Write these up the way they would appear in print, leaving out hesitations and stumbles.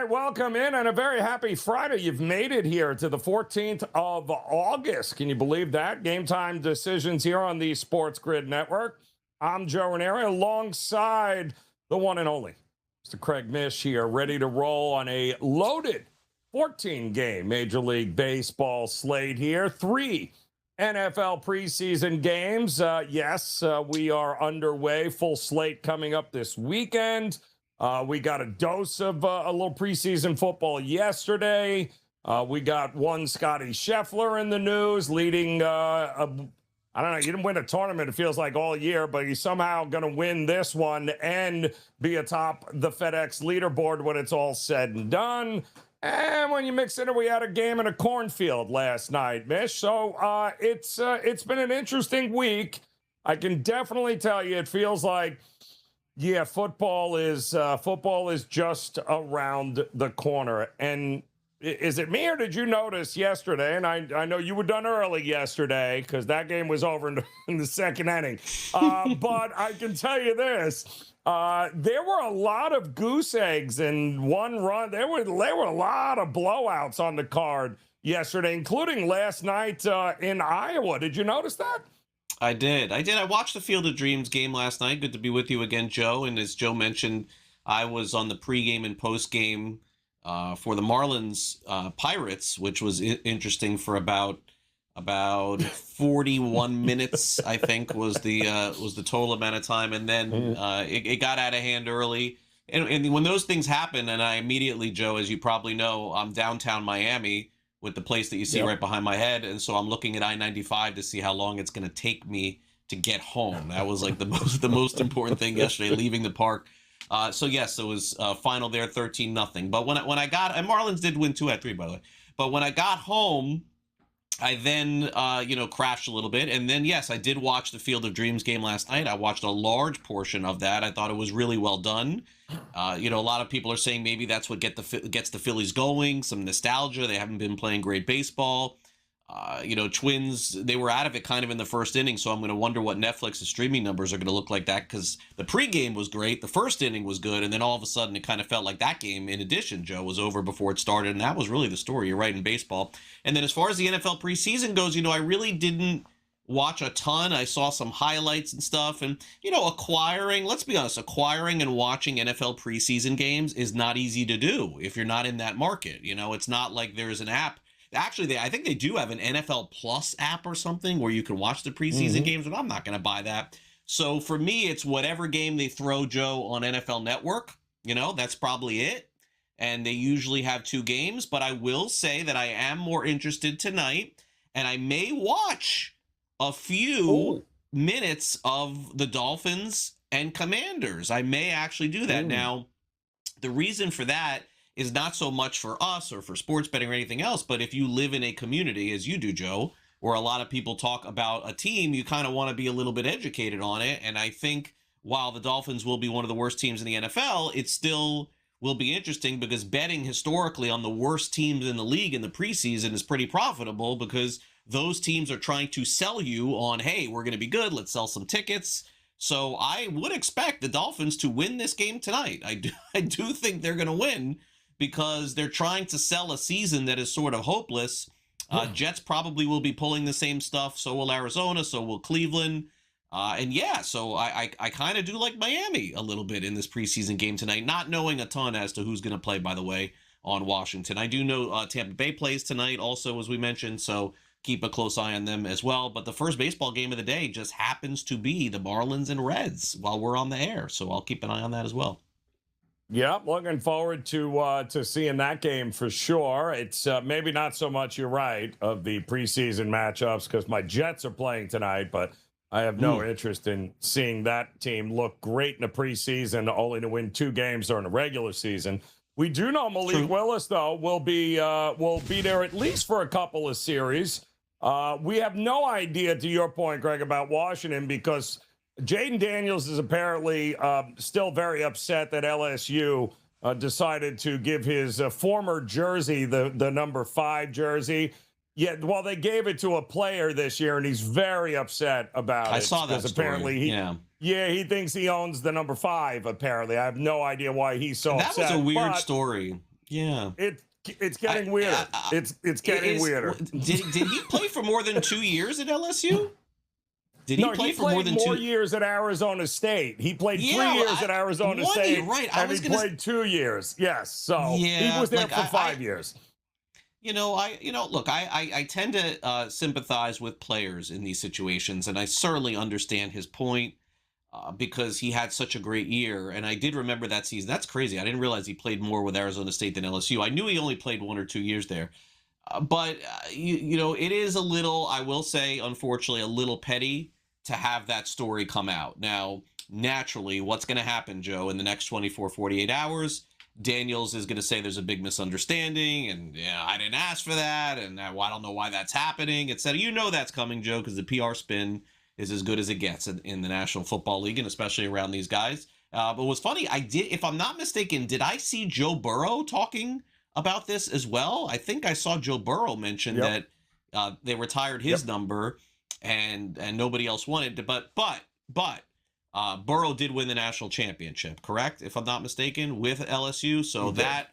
right, welcome in and a very happy Friday. You've made it here to the 14th of August. Can you believe that? Game time decisions here on the SportsGrid Network. I'm Joe Raineri alongside the one and only Mr. Craig Mish here, ready to roll on a loaded 14-game Major League Baseball slate here. 3 NFL preseason games. We are underway. Full slate coming up this weekend. We got a dose of a little preseason football yesterday. We got one Scotty Scheffler in the news leading, I don't know, he didn't win a tournament, it feels like, all year, but he's somehow going to win this one and be atop the FedEx leaderboard when it's all said and done. And when you mix it in, we had a game in a cornfield last night, Mish. So it's been an interesting week. I can definitely tell you it feels like, yeah, football is just around the corner. And is it me, or did you notice yesterday? And I know you were done early yesterday because that game was over in the second inning. But I can tell you this: there were a lot of goose eggs in one run. There were a lot of blowouts on the card yesterday, including last night in Iowa. Did you notice that? I did. I watched the Field of Dreams game last night. Good to be with you again, Joe. And as Joe mentioned, I was on the pregame and postgame for the Marlins Pirates, which was interesting for about 41 minutes, I think was the total amount of time. And then it got out of hand early. And when those things happen, and I immediately, Joe, as you probably know, I'm downtown Miami with the place that you see right behind my head. And so I'm looking at I-95 to see how long it's going to take me to get home. That was like the most important thing yesterday, leaving the park. So yes, it was final there, 13-0. But when I got, and Marlins did win 2 out of 3, by the way. But when I got home, I then, crashed a little bit. And then, yes, I did watch the Field of Dreams game last night. I watched a large portion of that. I thought it was really well done. A lot of people are saying maybe that's what gets the Phillies going, some nostalgia. They haven't been playing great baseball. Twins, they were out of it kind of in the first inning, so I'm going to wonder what Netflix's streaming numbers are going to look like that, because the pregame was great, the first inning was good, and then all of a sudden it kind of felt like that game, in addition, Joe, was over before it started, and that was really the story. You're right, in baseball. And then as far as the NFL preseason goes, I really didn't watch a ton. I saw some highlights and stuff, and let's be honest, acquiring and watching NFL preseason games is not easy to do if you're not in that market. It's not like there's an app. Actually, I think they do have an NFL Plus app or something where you can watch the preseason games, but I'm not going to buy that. So for me, it's whatever game they throw, Joe, on NFL Network. That's probably it. And they usually have 2 games, but I will say that I am more interested tonight, and I may watch a few minutes of the Dolphins and Commanders. I may actually do that. Now, the reason for that is not so much for us or for sports betting or anything else, but if you live in a community, as you do, Joe, where a lot of people talk about a team, you kind of want to be a little bit educated on it. And I think while the Dolphins will be one of the worst teams in the NFL, it still will be interesting, because betting historically on the worst teams in the league in the preseason is pretty profitable, because those teams are trying to sell you on, hey, we're going to be good, let's sell some tickets. So I would expect the Dolphins to win this game tonight. I do think they're going to win, because they're trying to sell a season that is sort of hopeless. Jets probably will be pulling the same stuff. So will Arizona. So will Cleveland. So I kind of do like Miami a little bit in this preseason game tonight, not knowing a ton as to who's going to play, by the way, on Washington. I do know Tampa Bay plays tonight also, as we mentioned, so keep a close eye on them as well. But the first baseball game of the day just happens to be the Marlins and Reds while we're on the air. So I'll keep an eye on that as well. Yeah, looking forward to seeing that game for sure. It's maybe not so much, you're right, of the preseason matchups, because my Jets are playing tonight, but I have no interest in seeing that team look great in the preseason, only to win 2 games during the regular season. We do know Malik Willis, though, will be there at least for a couple of series. We have no idea, to your point, Greg, about Washington, because Jaden Daniels is apparently still very upset that LSU decided to give his former jersey, the number 5 jersey. Yet, well, they gave it to a player this year, and he's very upset about it. I saw that story. Apparently he thinks he owns the number 5, apparently. I have no idea why he's so upset. That was a weird story. Yeah. It's getting weirder. It's getting weirder. Did he play for more than 2 years at LSU? Did he play for more than more 2 years at Arizona State? He played 3 years at Arizona State, right? And he played 2 years. Yes, so he was there for 5 years. Look, I tend to sympathize with players in these situations, and I certainly understand his point because he had such a great year. And I did remember that season. That's crazy. I didn't realize he played more with Arizona State than LSU. I knew he only played 1 or 2 years there. But it is a little, I will say, unfortunately, a little petty to have that story come out. Now, naturally, what's going to happen, Joe, in the next 24, 48 hours? Daniels is going to say there's a big misunderstanding, and I didn't ask for that, and I don't know why that's happening, etc. That's coming, Joe, because the PR spin is as good as it gets in the National Football League, and especially around these guys. But what's funny, if I'm not mistaken, did I see Joe Burrow talking about this as well? I think I saw Joe Burrow mention that they retired his number and nobody else wanted to, but Burrow did win the national championship, correct? If I'm not mistaken, with LSU. So that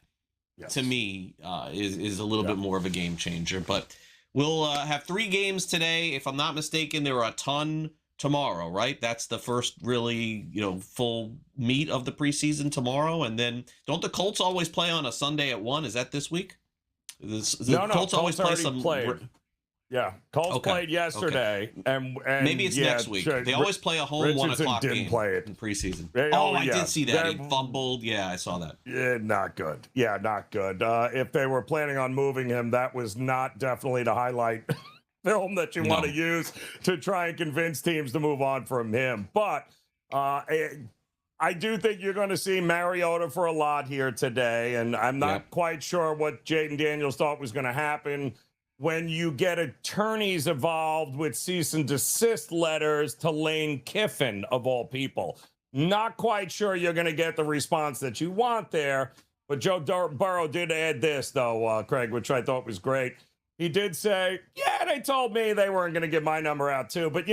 to me is a little bit more of a game changer, but we'll have 3 games today. If I'm not mistaken, there are a ton tomorrow, right? That's the first really, full meat of the preseason tomorrow. And then don't the Colts always play on a Sunday at 1? Is that this week? No, Colts always play some. Yeah, Colts played yesterday, and maybe it's next week. They always play a home Richardson 1 o'clock didn't game play it in preseason. I did see that. He fumbled. Yeah, I saw that. Yeah, not good. Yeah, not good. If they were planning on moving him, that was not definitely the highlight film that you want to use to try and convince teams to move on from him. But I do think you're going to see Mariota for a lot here today, and I'm not quite sure what Jaden Daniels thought was going to happen when you get attorneys involved with cease and desist letters to Lane Kiffin, of all people. Not quite sure you're going to get the response that you want there. But Joe Burrow did add this, though, Craig, which I thought was great. He did say, they told me they weren't going to give my number out, too. But,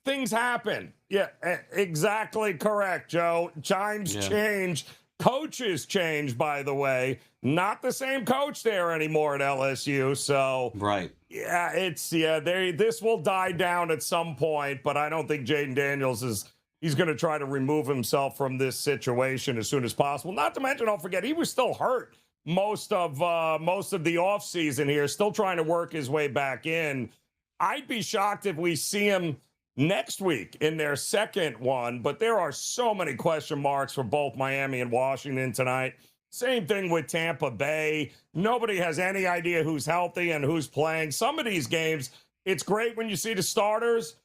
things happen. Yeah, exactly correct, Joe. Times change. Coaches change, by the way. Not the same coach there anymore at LSU. So, this will die down at some point, but I don't think Jaden Daniels he's going to try to remove himself from this situation as soon as possible. Not to mention, don't forget, he was still hurt most of the offseason here, still trying to work his way back in. I'd be shocked if we see him next week in their second one, but there are so many question marks for both Miami and Washington tonight. Same thing with Tampa Bay. Nobody has any idea who's healthy and who's playing. Some of these games, it's great when you see the starters.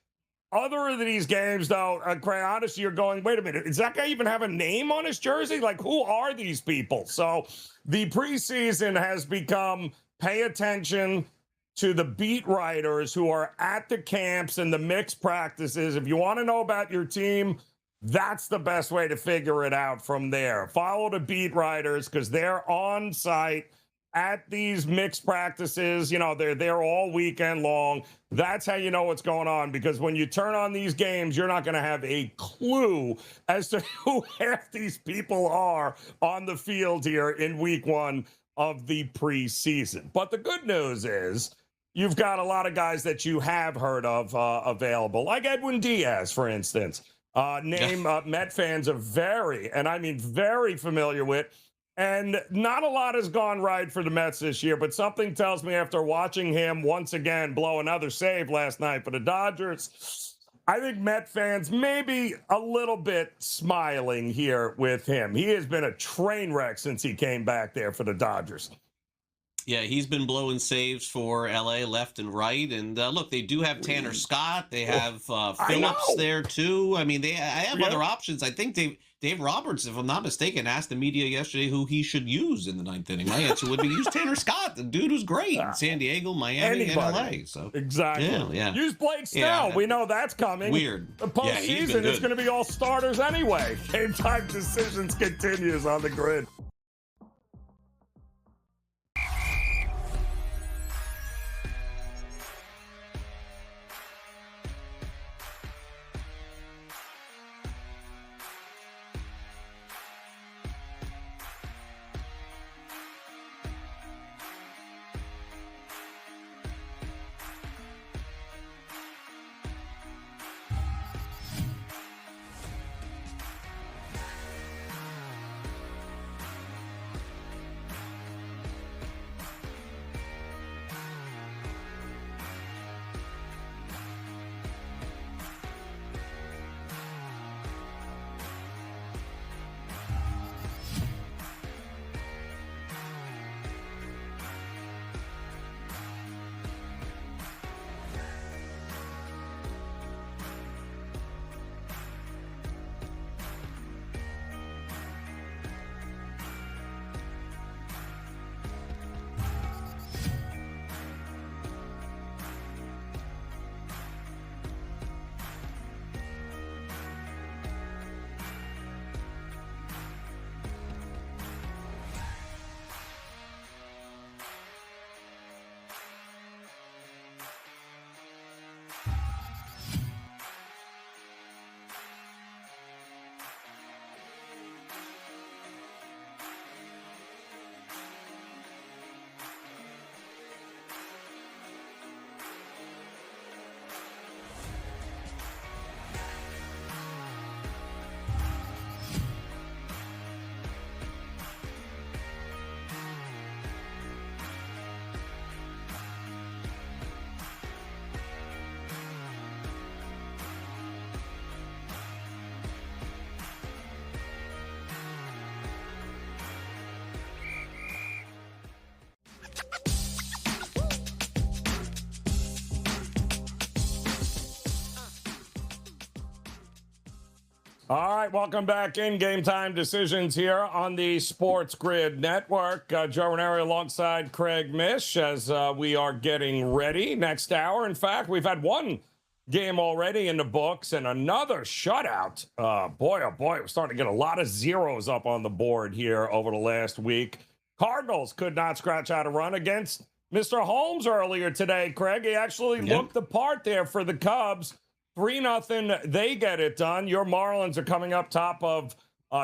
Other of these games, though, quite honestly, you're going, wait a minute, does that guy even have a name on his jersey? Like, who are these people? So the preseason has become pay attention to the beat writers who are at the camps and the mixed practices. If you want to know about your team, that's the best way to figure it out from there. Follow the beat writers because they're on site at these mixed practices. They're there all weekend long. That's how you know what's going on, because when you turn on these games, you're not going to have a clue as to who half these people are on the field here in week 1 of the preseason. But the good news is, you've got a lot of guys that you have heard of available, like Edwin Diaz, for instance. Met fans are very familiar with. And not a lot has gone right for the Mets this year, but something tells me after watching him once again blow another save last night for the Dodgers, I think Met fans may be a little bit smiling here with him. He has been a train wreck since he came back there for the Dodgers. Yeah, he's been blowing saves for LA left and right. And look, they do have Tanner Scott. They have Phillips there, too. I mean, I have other options. I think Dave Roberts, if I'm not mistaken, asked the media yesterday who he should use in the 9th inning. My answer would be use Tanner Scott. The dude who's great in San Diego, Miami, and LA. So exactly. Use Blake Snell. We know that's coming. Weird. The postseason is going to be all starters anyway. Game Time Decisions continues on the grid. All right, welcome back in Game Time Decisions here on the Sports Grid Network. Joe Raineri alongside Craig Mish as we are getting ready next hour. In fact, we've had one game already in the books and another shutout. Boy, oh boy, we're starting to get a lot of zeros up on the board here over the last week. Cardinals could not scratch out a run against Mr. Holmes earlier today, Craig. He actually looked the part there for the Cubs. 3-0, they get it done. Your Marlins are coming up top of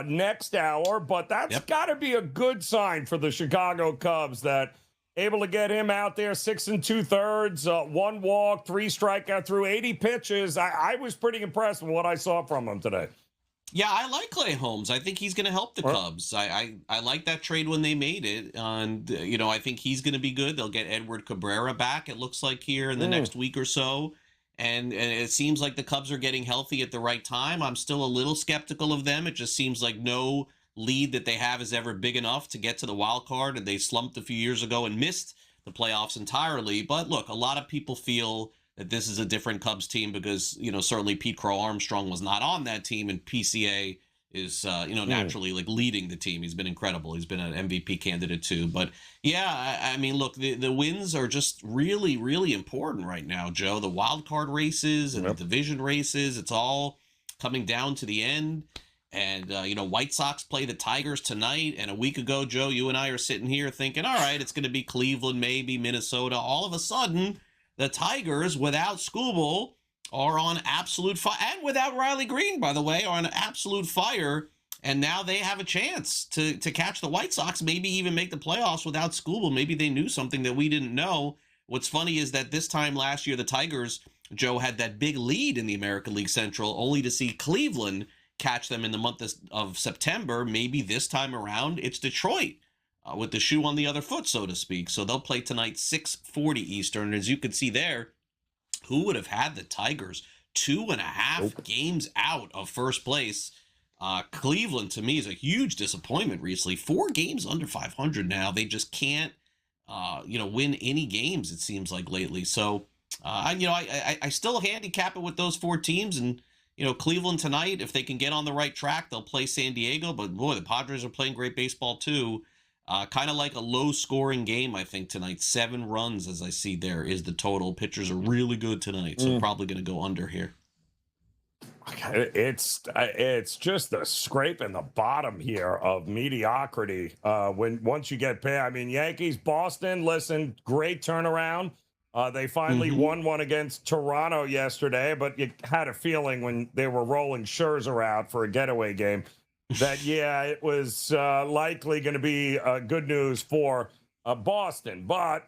next hour, but that's got to be a good sign for the Chicago Cubs that able to get him out there 6 2/3, 1 walk, 3 strikeout through 80 pitches. I was pretty impressed with what I saw from him today. Yeah, I like Clay Holmes. I think he's going to help the Cubs. I like that trade when they made it. And, I think he's going to be good. They'll get Edward Cabrera back, it looks like, here in the next week or so. And it seems like the Cubs are getting healthy at the right time. I'm still a little skeptical of them. It just seems like no lead that they have is ever big enough to get to the wild card. And they slumped a few years ago and missed the playoffs entirely. But look, a lot of people feel that this is a different Cubs team because, certainly Pete Crow Armstrong was not on that team, and PCA is, naturally like leading the team. He's been incredible. He's been an MVP candidate too. But yeah, I mean, look, the wins are just really, really important right now, Joe. The wild card races and the division races, it's all coming down to the end. And, White Sox play the Tigers tonight. And a week ago, Joe, you and I are sitting here thinking, all right, it's going to be Cleveland, maybe Minnesota. All of a sudden, the Tigers, without Skubal, are on absolute fire, and without Riley Green, by the way, are on absolute fire. And now they have a chance to catch the White Sox, maybe even make the playoffs without Skubal. Maybe they knew something that we didn't know. What's funny is that this time last year, the Tigers, Joe, had that big lead in the American League Central, only to see Cleveland catch them in the month of September. Maybe this time around, it's Detroit with the shoe on the other foot, so to speak. So they'll play tonight, 6:40 Eastern. As you can see there, who would have had the Tigers 2.5 games out of first place? Cleveland, to me, is a huge disappointment recently. 4 games under 500 now. They just can't, win any games, it seems like, lately. So, I still handicap it with those 4 teams. And, Cleveland tonight, if they can get on the right track, they'll play San Diego. But, boy, the Padres are playing great baseball, too. Kind of like a low-scoring game, I think, tonight. 7 runs, as I see there, is the total. Pitchers are really good tonight, so probably going to go under here. It's just the scrape in the bottom here of mediocrity. Once you get past, I mean, Yankees, Boston, listen, great turnaround. They finally won one against Toronto yesterday, but you had a feeling when they were rolling Scherzer out for a getaway game that, it was likely going to be good news for Boston. But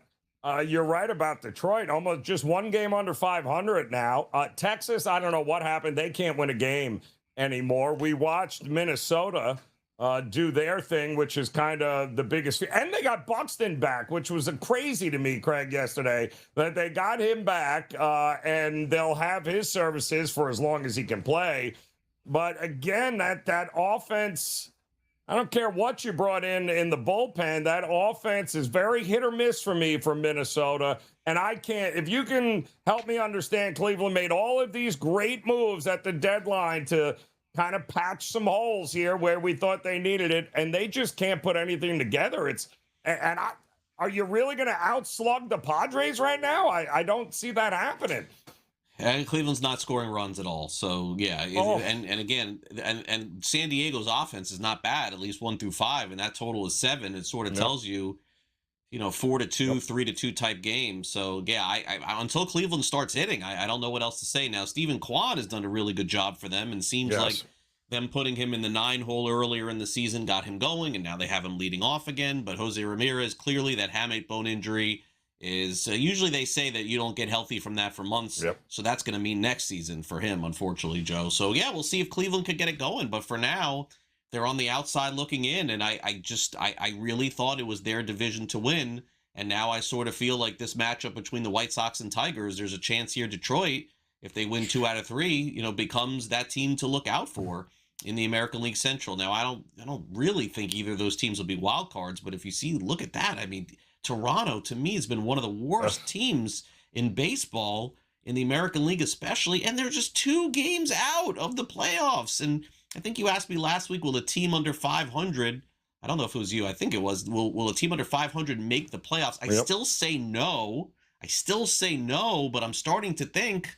you're right about Detroit. Almost just 1 game under 500 now. Texas, I don't know what happened. They can't win a game anymore. We watched Minnesota do their thing, which is kind of the biggest. And they got Buxton back, which was crazy to me, Craig, yesterday, that they got him back and they'll have his services for as long as he can play. But again, that offense, I don't care what you brought in the bullpen, that offense is very hit or miss for me from Minnesota. And I can't, if you can help me understand, Cleveland made all of these great moves at the deadline to kind of patch some holes here where we thought they needed it, and they just can't put anything together. Are you really going to outslug the Padres right now? I don't see that happening. And Cleveland's not scoring runs at all. So, and again, and San Diego's offense is not bad, at least 1 through 5, and that total is 7. It sort of tells you, 4-2, 3-2 type game. So, I until Cleveland starts hitting, I don't know what else to say. Now, Stephen Kwan has done a really good job for them, and seems like them putting him in the 9-hole earlier in the season got him going, and now they have him leading off again. But Jose Ramirez, clearly that hamate bone injury is usually they say that you don't get healthy from that for months. So that's going to mean next season for him, unfortunately, Joe. So, we'll see if Cleveland could get it going. But for now, they're on the outside looking in. And I really thought it was their division to win. And now I sort of feel like this matchup between the White Sox and Tigers, there's a chance here Detroit, if they win 2 out of 3, becomes that team to look out for in the American League Central. Now, I don't really think either of those teams will be wild cards. But if you look at that, I mean, Toronto, to me, has been one of the worst teams in baseball, in the American League especially, and they're just 2 games out of the playoffs. And I think you asked me last week, will a team under 500, I don't know if it was you, I think it was, will a team under 500 make the playoffs? I still say no. But I'm starting to think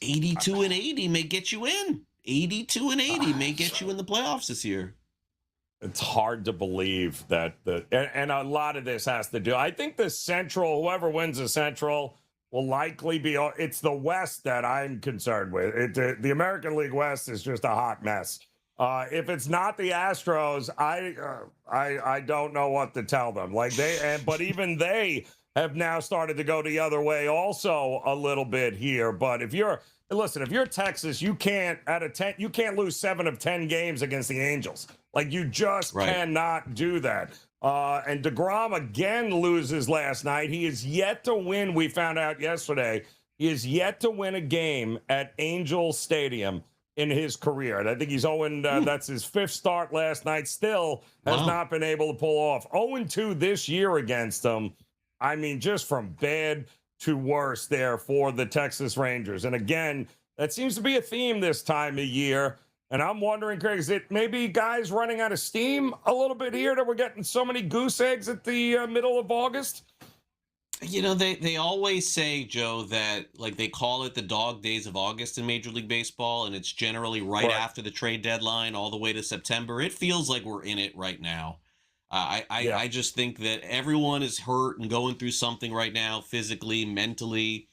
82 and 80 may get you in. 82 and 80 may get you in the playoffs this year. It's hard to believe that and a lot of this has to do. I think the Central, whoever wins the Central, will likely be. It's the West that I'm concerned with. The American League West is just a hot mess. If it's not the Astros, I don't know what to tell them. But even they have now started to go the other way also a little bit here. But if you're Texas, you can't lose 7 of 10 games against the Angels. You just cannot do that. And DeGrom again loses last night. He is yet to win. We found out yesterday he is yet to win a game at Angel Stadium in his career. And I think he's 0-. That's his 5th start last night. Still has not been able to pull off. 0-2 this year against them. I mean, just from bad to worse there for the Texas Rangers. And again, that seems to be a theme this time of year. And I'm wondering, Craig, is it maybe guys running out of steam a little bit here that we're getting so many goose eggs at the middle of August? They always say, Joe, that they call it the dog days of August in Major League Baseball, and it's generally right after the trade deadline all the way to September. It feels like we're in it right now. I just think that everyone is hurt and going through something right now, physically, mentally.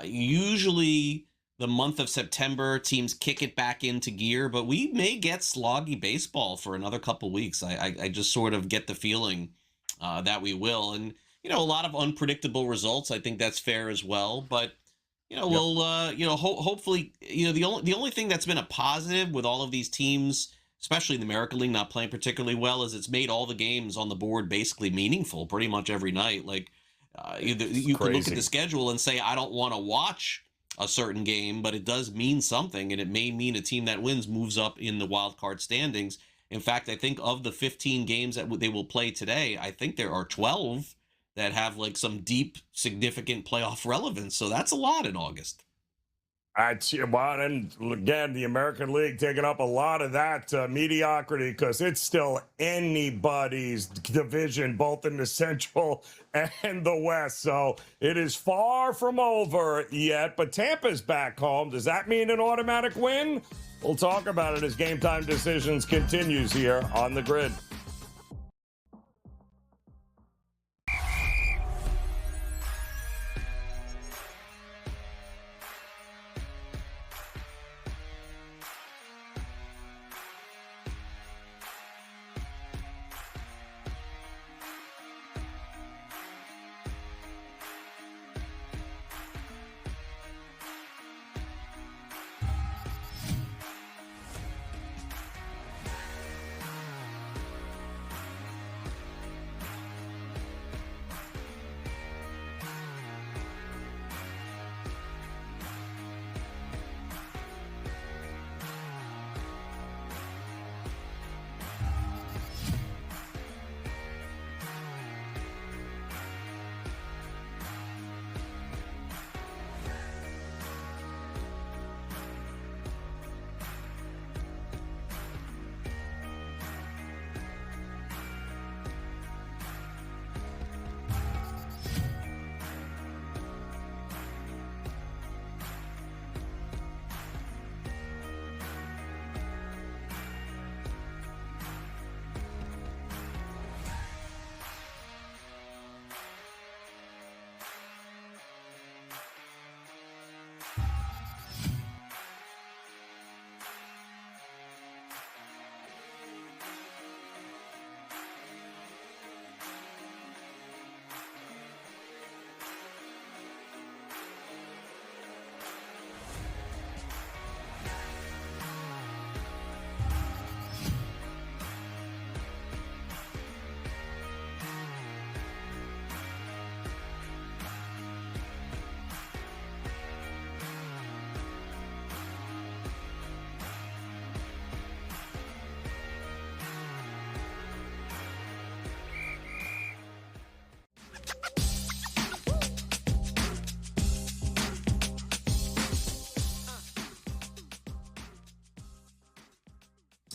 Usually the month of September, teams kick it back into gear, but we may get sloggy baseball for another couple weeks. I just sort of get the feeling that we will. And, a lot of unpredictable results. I think that's fair as well. But, we'll, hopefully, the only thing that's been a positive with all of these teams, especially in the American League, not playing particularly well, is it's made all the games on the board basically meaningful pretty much every night. You can look at the schedule and say, I don't want to watch a certain game, but it does mean something, and it may mean a team that wins moves up in the wild card standings. In fact, I think of the 15 games that they will play today, I think there are 12 that have some deep, significant playoff relevance. So that's a lot in August. And again, the American League taking up a lot of that mediocrity because it's still anybody's division, both in the Central and the West. So it is far from over yet, but Tampa's back home. Does that mean an automatic win? We'll talk about it as Game Time Decisions continues here on the Grid.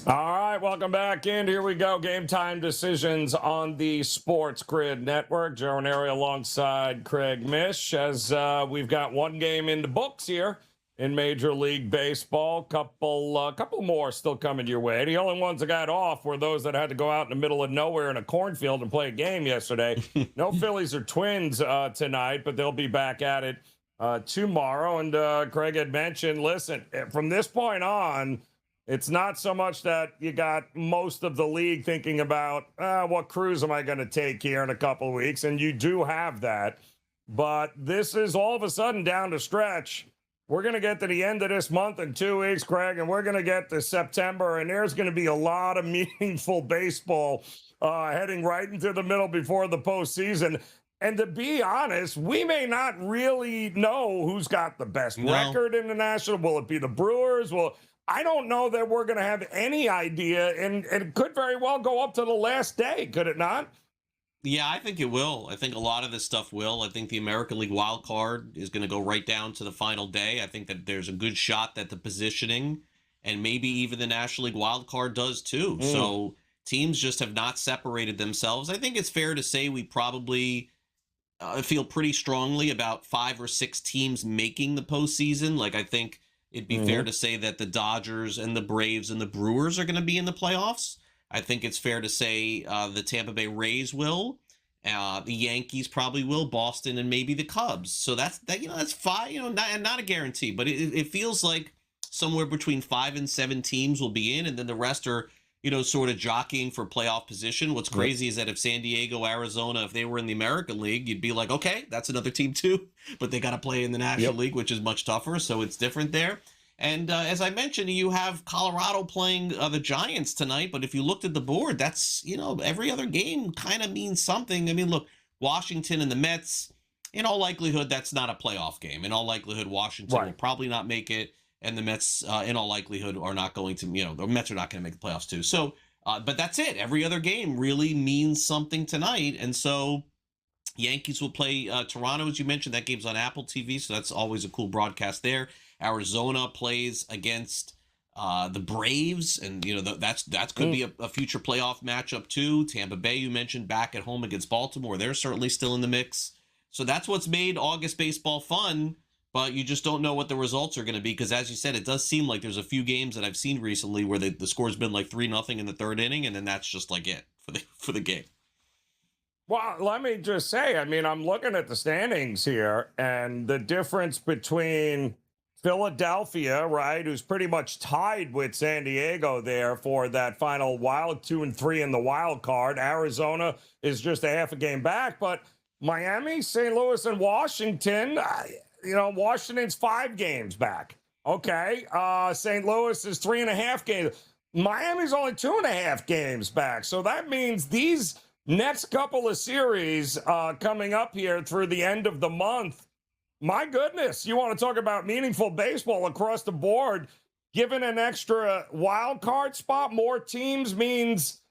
All right, welcome back in. Here we go. Game time decisions on the Sports Grid Network. Joe Raineri alongside Craig Mish as we've got one game in the books here in Major League Baseball. Couple more still coming your way. The only ones that got off were those that had to go out in the middle of nowhere in a cornfield and play a game yesterday. No Phillies or Twins tonight, but they'll be back at it tomorrow. And Craig had mentioned, listen, from this point on, it's not so much that you got most of the league thinking about what cruise am I going to take here in a couple of weeks, and you do have that. But this is all of a sudden down the stretch. We're going to get to the end of this month in 2 weeks, Craig, and we're going to get to September, and there's going to be a lot of meaningful baseball heading right into the middle before the postseason. And to be honest, we may not really know who's got the best record in the National. Will it be the Brewers? I don't know that we're going to have any idea, and it could very well go up to the last day, could it not? Yeah, I think it will. I think a lot of this stuff will. I think the American League wild card is going to go right down to the final day. I think that there's a good shot that the positioning and maybe even the National League wild card does too. So teams just have not separated themselves. I think it's fair to say we probably feel pretty strongly about 5 or 6 teams making the postseason. Like, I think it'd be fair to say that the Dodgers and the Braves and the Brewers are going to be in the playoffs. I think it's fair to say the Tampa Bay Rays will, the Yankees probably will, Boston, and maybe the Cubs. So that's 5, not a guarantee, but it feels like somewhere between 5 and 7 teams will be in, and then the rest are, sort of jockeying for playoff position. What's crazy is that if San Diego, Arizona, if they were in the American League, you'd be like, okay, that's another team too, but they got to play in the National League, which is much tougher. So it's different there. And as I mentioned, you have Colorado playing the Giants tonight. But if you looked at the board, that's, every other game kind of means something. I mean, look, Washington and the Mets, in all likelihood, that's not a playoff game. In all likelihood, Washington will probably not make it. And the Mets, in all likelihood, are not going to, the Mets are not going to make the playoffs too. So, but that's it. Every other game really means something tonight. And so Yankees will play Toronto, as you mentioned. That game's on Apple TV, so that's always a cool broadcast there. Arizona plays against the Braves, and that could be a future playoff matchup too. Tampa Bay, you mentioned, back at home against Baltimore. They're certainly still in the mix. So that's what's made August baseball fun. But you just don't know what the results are going to be because, as you said, it does seem like there's a few games that I've seen recently where the score's been like 3-0 in the third inning, and then that's just like it for the game. Well, let me just say, I'm looking at the standings here, and the difference between Philadelphia, right, who's pretty much tied with San Diego there for that final 2 and 3 in the wild card. Arizona is just a half a game back, but Miami, St. Louis, and Washington. Washington's 5 games back. Okay. St. Louis is 3.5 games. Miami's only 2.5 games back. So that means these next couple of series coming up here through the end of the month, my goodness, you want to talk about meaningful baseball across the board. Given an extra wild card spot, more teams means,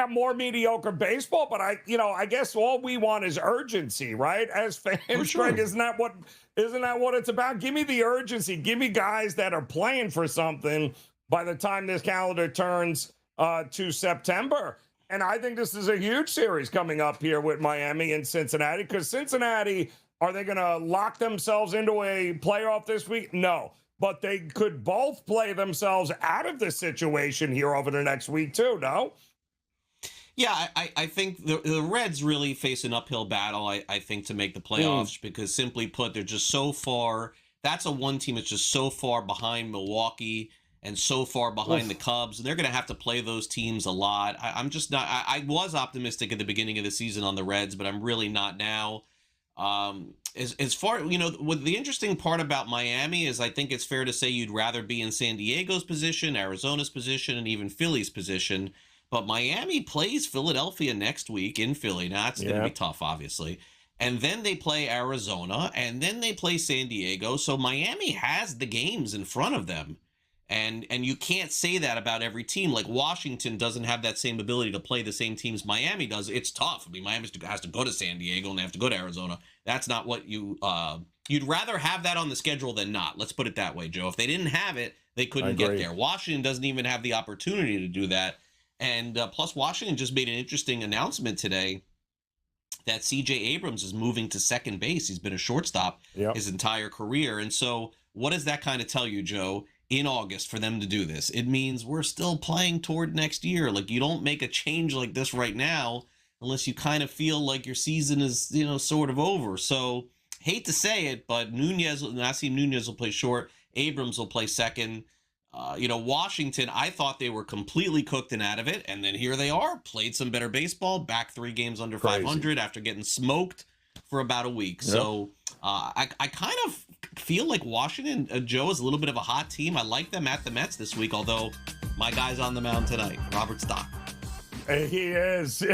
more mediocre baseball, but I guess all we want is urgency, right? As fans, sure. Greg, isn't that what it's about? Give me the urgency. Give me guys that are playing for something by the time this calendar turns to September. And I think this is a huge series coming up here with Miami and Cincinnati, because Cincinnati, are they going to lock themselves into a playoff this week? No. But they could both play themselves out of this situation here over the next week too, no? Yeah, I think the Reds really face an uphill battle, I think, to make the playoffs because, simply put, they're just so far. That's a one team that's just so far behind Milwaukee and so far behind the Cubs. And they're going to have to play those teams a lot. I'm just not. I was optimistic at the beginning of the season on the Reds, but I'm really not now. As far, what the interesting part about Miami is, I think it's fair to say you'd rather be in San Diego's position, Arizona's position, and even Philly's position. But Miami plays Philadelphia next week in Philly. Now, that's going to be tough, obviously. And then they play Arizona, and then they play San Diego. So Miami has the games in front of them. And you can't say that about every team. Like Washington doesn't have that same ability to play the same teams Miami does. It's tough. Miami has to go to San Diego, and they have to go to Arizona. That's not what you You'd rather have that on the schedule than not. Let's put it that way, Joe. If they didn't have it, they couldn't get there. Washington doesn't even have the opportunity to do that. And plus, Washington just made an interesting announcement today that C.J. Abrams is moving to second base. He's been a shortstop his entire career. And so what does that kind of tell you, Joe, in August for them to do this? It means we're still playing toward next year. Like, you don't make a change like this right now unless you kind of feel like your season is, sort of over. So hate to say it, but Nasim Nunez will play short. Abrams will play second. Washington, I thought they were completely cooked and out of it. And then here they are, played some better baseball, back 3 games under 500 after getting smoked for about a week. Yep. So I kind of feel like Washington, Joe, is a little bit of a hot team. I like them at the Mets this week, although my guy's on the mound tonight, Robert Stock. He is.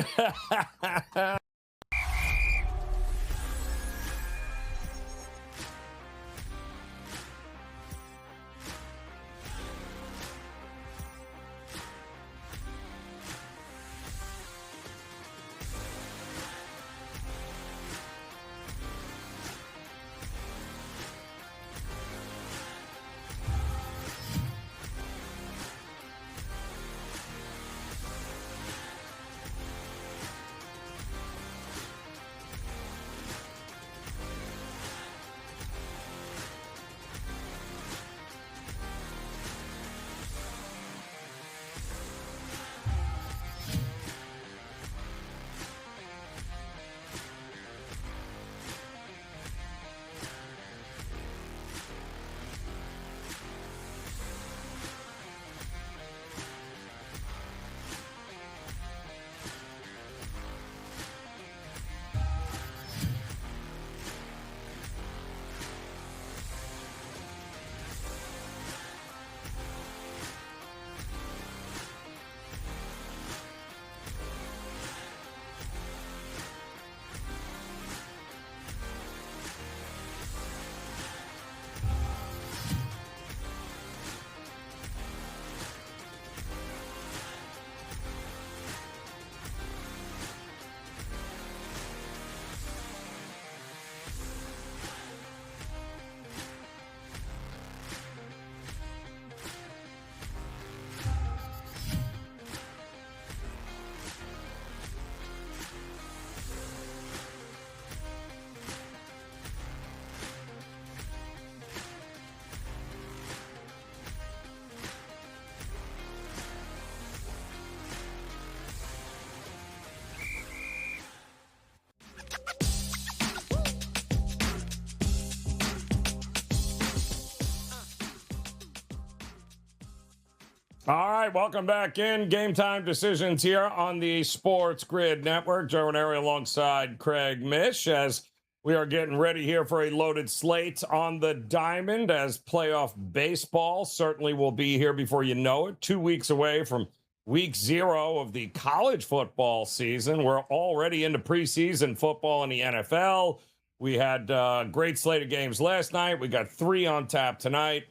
All right, welcome back in. Game Time Decisions here on the Sports Grid Network. Joe Raineri alongside Craig Mish as we are getting ready here for a loaded slate on the diamond as playoff baseball certainly will be here before you know it. 2 weeks away from week 0 of the college football season. We're already into preseason football in the NFL. We had a great slate of games last night. We got 3 on tap tonight.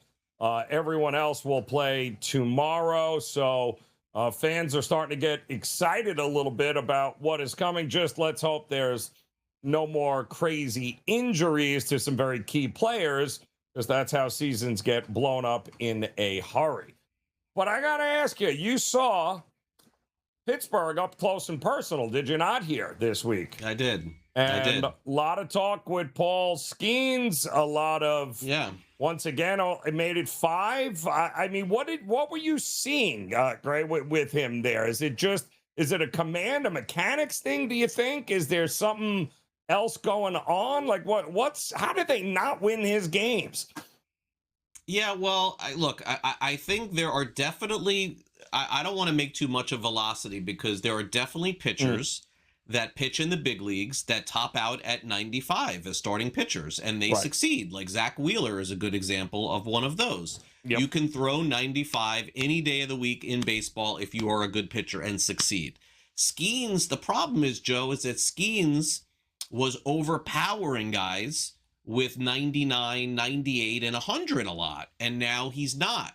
Everyone else will play tomorrow. So fans are starting to get excited a little bit about what is coming. Just let's hope there's no more crazy injuries to some very key players, because that's how seasons get blown up in a hurry. But I got to ask you, you saw Pittsburgh up close and personal, did you not, here this week? I did. And a lot of talk with Paul Skeens, a lot of once again, it made it 5. I mean, what were you seeing, Gray, with him there? Is it a command, a mechanics thing, do you think? Is there something else going on? Like how did they not win his games? Yeah, well, I think there are definitely, I don't want to make too much of velocity, because there are definitely pitchers that pitch in the big leagues that top out at 95 as starting pitchers, and they succeed. Like Zach Wheeler is a good example of one of those. Yep. You can throw 95 any day of the week in baseball if you are a good pitcher and succeed. Skeens, the problem is, Joe, is that Skeens was overpowering guys with 99, 98, and 100 a lot, and now he's not.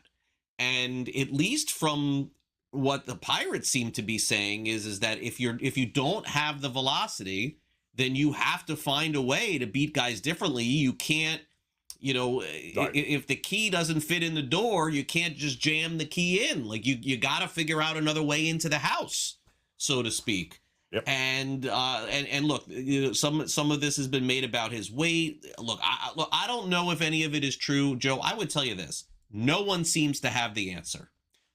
And at least from what the Pirates seem to be saying is that if you don't have the velocity, then you have to find a way to beat guys differently. You can't, Right. if the key doesn't fit in the door, you can't just jam the key in. Like you got to figure out another way into the house, so to speak. Yep. And look, some of this has been made about his weight. Look, I don't know if any of it is true, Joe. I would tell you this: no one seems to have the answer.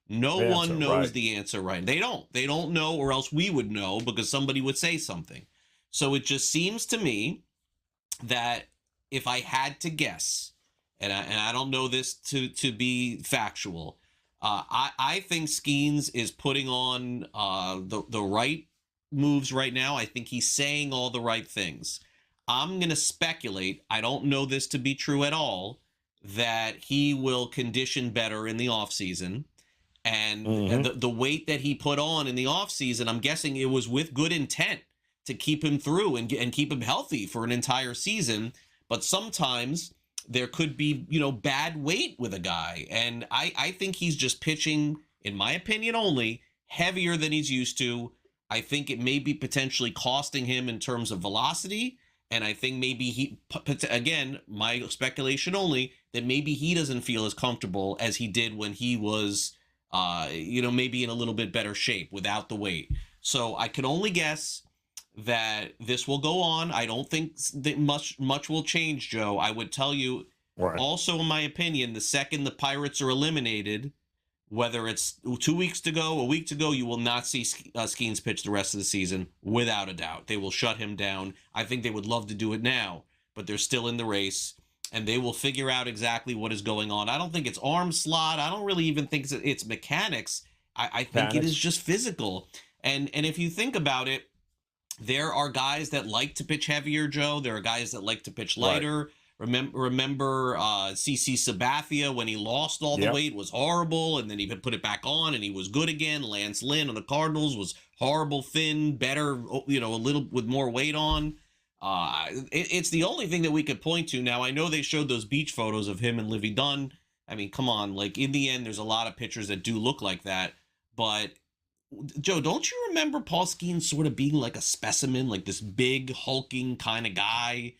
No one knows right. the answer, right? They don't know, or else we would know because somebody would say something. So it just seems to me that if I had to guess, and I don't know this to be factual, I think Skeens is putting on the right moves right now. I think he's saying all the right things. I'm going to speculate, I don't know this to be true at all, that he will condition better in the offseason. And the weight that he put on in the offseason, I'm guessing it was with good intent to keep him through and keep him healthy for an entire season. But sometimes there could be, bad weight with a guy. And I think he's just pitching, in my opinion only, heavier than he's used to. I think it may be potentially costing him in terms of velocity. And I think maybe again, my speculation only, that maybe he doesn't feel as comfortable as he did when he was, maybe in a little bit better shape without the weight. So I can only guess that this will go on. I don't think that much will change, Joe. I would tell you, also, in my opinion, the second the Pirates are eliminated, whether it's 2 weeks to go, a week to go, you will not see Skeens pitch the rest of the season, without a doubt. They will shut him down. I think they would love to do it now, but they're still in the race, and they will figure out exactly what is going on. I don't think it's arm slot. I don't really even think it's mechanics. I think it is just physical. And if you think about it, there are guys that like to pitch heavier, Joe. There are guys that like to pitch lighter. Remember CC Sabathia, when he lost all the weight, was horrible, and then he put it back on and he was good again. Lance Lynn on the Cardinals was horrible, thin, better, a little with more weight on. It's the only thing that we could point to. Now, I know they showed those beach photos of him and Livy Dunn. I mean, come on, like in the end, there's a lot of pitchers that do look like that. But Joe, don't you remember Paul Skeens sort of being like a specimen, like this big hulking kind of guy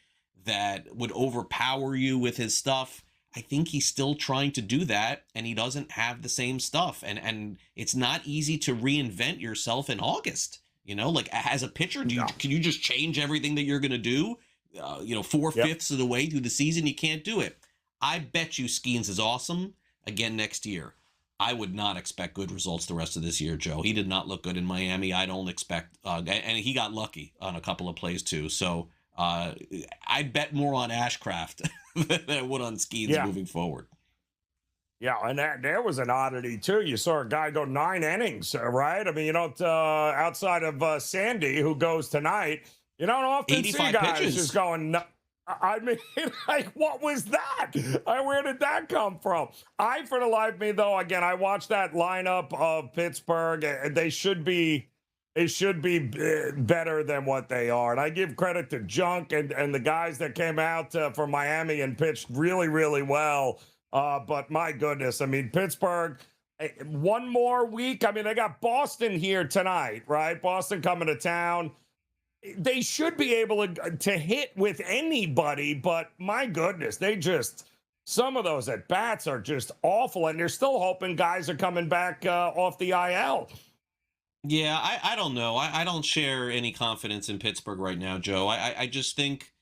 that would overpower you with his stuff? I think he's still trying to do that, and he doesn't have the same stuff. And it's not easy to reinvent yourself in August. Like as a pitcher, can you just change everything that you're going to do? 4/5 of the way through the season, you can't do it. I bet you Skeens is awesome again next year. I would not expect good results the rest of this year, Joe. He did not look good in Miami. I don't expect, and he got lucky on a couple of plays too. So I bet more on Ashcraft than I would on Skeens moving forward. Yeah, and there was an oddity too. You saw a guy go 9 innings, right? I mean, outside of Sandy, who goes tonight, you don't often see guys pitches. Just going. I mean, like, what was that? Where did that come from? For the life of me, though, again, I watched that lineup of Pittsburgh, and they should be better than what they are. And I give credit to Junk and the guys that came out from Miami and pitched really, really well. But my goodness, I mean, Pittsburgh, one more week. I mean, they got Boston here tonight, right? Boston coming to town. They should be able to hit with anybody, but my goodness, some of those at bats are just awful, and they're still hoping guys are coming back off the IL. Yeah, I don't know. I don't share any confidence in Pittsburgh right now, Joe. I just think,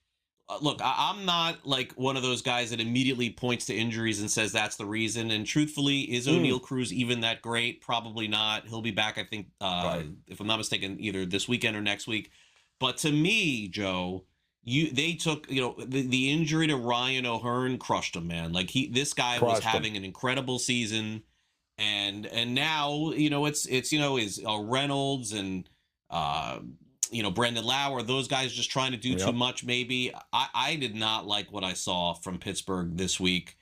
look, I'm not like one of those guys that immediately points to injuries and says that's the reason. And truthfully, is O'Neal Cruz even that great? Probably not. He'll be back, I think, if I'm not mistaken, either this weekend or next week. But to me, Joe, they took, the injury to Ryan O'Hearn crushed him, man. Like this guy was having an incredible season, and now it's Reynolds and Brendan Lauer, those guys just trying to do too much. Maybe I did not like what I saw from Pittsburgh this week,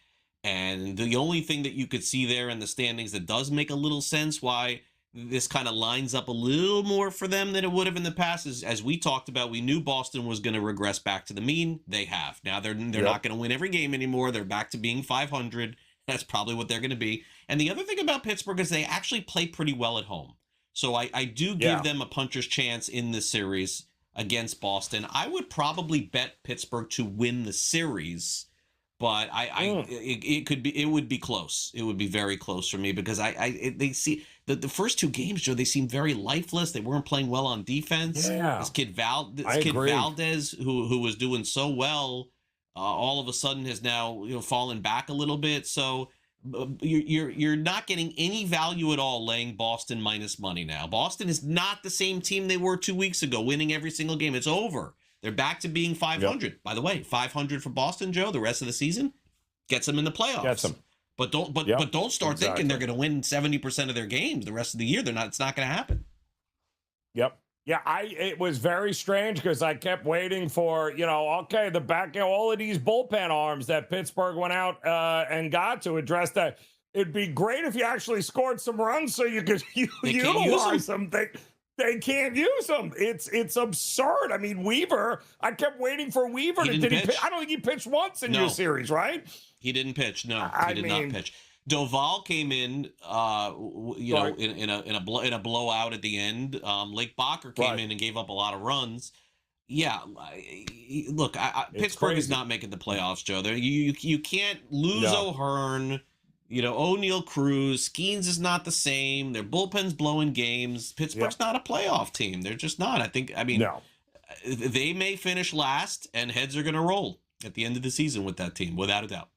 and the only thing that you could see there in the standings that does make a little sense why this kind of lines up a little more for them than it would have in the past is, as we talked about, we knew Boston was going to regress back to the mean. They have. Now they're not going to win every game anymore. They're back to being 500. That's probably what they're going to be. And the other thing about Pittsburgh is they actually play pretty well at home. So I do give them a puncher's chance in this series. against Boston. I would probably bet Pittsburgh to win the series, but it would be close. It would be very close for me because they see the first 2 games, Joe, they seem very lifeless. They weren't playing well on defense. Yeah. This kid Valdez, who was doing so well, all of a sudden has now fallen back a little bit. So you're not getting any value at all laying Boston minus money now. Boston is not the same team they were 2 weeks ago, winning every single game. It's over. They're back to being 500. Yep. By the way, 500 for Boston, Joe, the rest of the season gets them in the playoffs. Gets them. But don't start thinking they're going to win 70% of their games the rest of the year. They're not. It's not going to happen. Yep. Yeah, it was very strange because I kept waiting for, okay, the back, all of these bullpen arms that Pittsburgh went out and got to address that. It'd be great if you actually scored some runs so you could utilize them. They can't use them. It's absurd. I mean, Weaver, I kept waiting for Weaver. Did he pitch? I don't think he pitched once in your series, right? He didn't pitch. No, he did not pitch. Doval came in, in a blowout at the end. Lake Bacher came in and gave up a lot of runs. Yeah, look, Pittsburgh is not making the playoffs, Joe. You can't lose O'Hearn. O'Neal Cruz, Skeens is not the same. Their bullpen's blowing games. Pittsburgh's not a playoff team. They're just not. They may finish last, and heads are going to roll at the end of the season with that team, without a doubt.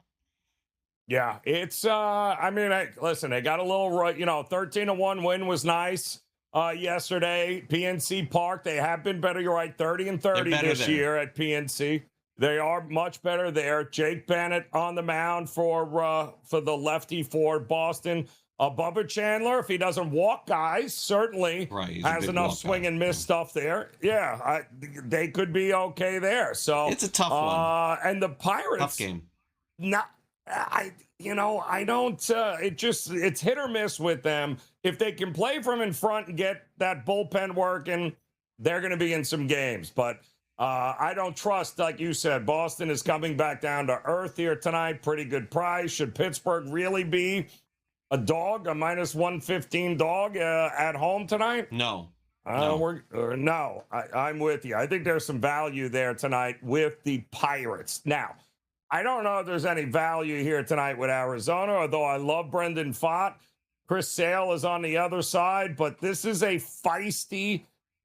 Yeah, it's, listen, they got a little, 13-1 win was nice yesterday. PNC Park, they have been better. You're right, 30-30 this year at PNC. They are much better there. Jake Bennett on the mound for the lefty for Boston. Bubba Chandler, if he doesn't walk guys, certainly has enough swing and miss stuff there. Yeah, they could be okay there. So it's a tough one. And the Pirates, tough game. It's hit or miss with them. If they can play from in front and get that bullpen working, they're going to be in some games. But I don't trust, like you said, Boston is coming back down to earth here tonight. Pretty good price. Should Pittsburgh really be a dog, a minus 115 dog at home tonight? No. I'm with you. I think there's some value there tonight with the Pirates. Now, I don't know if there's any value here tonight with Arizona, although I love Brendan Pfaadt. Chris Sale is on the other side, but this is a feisty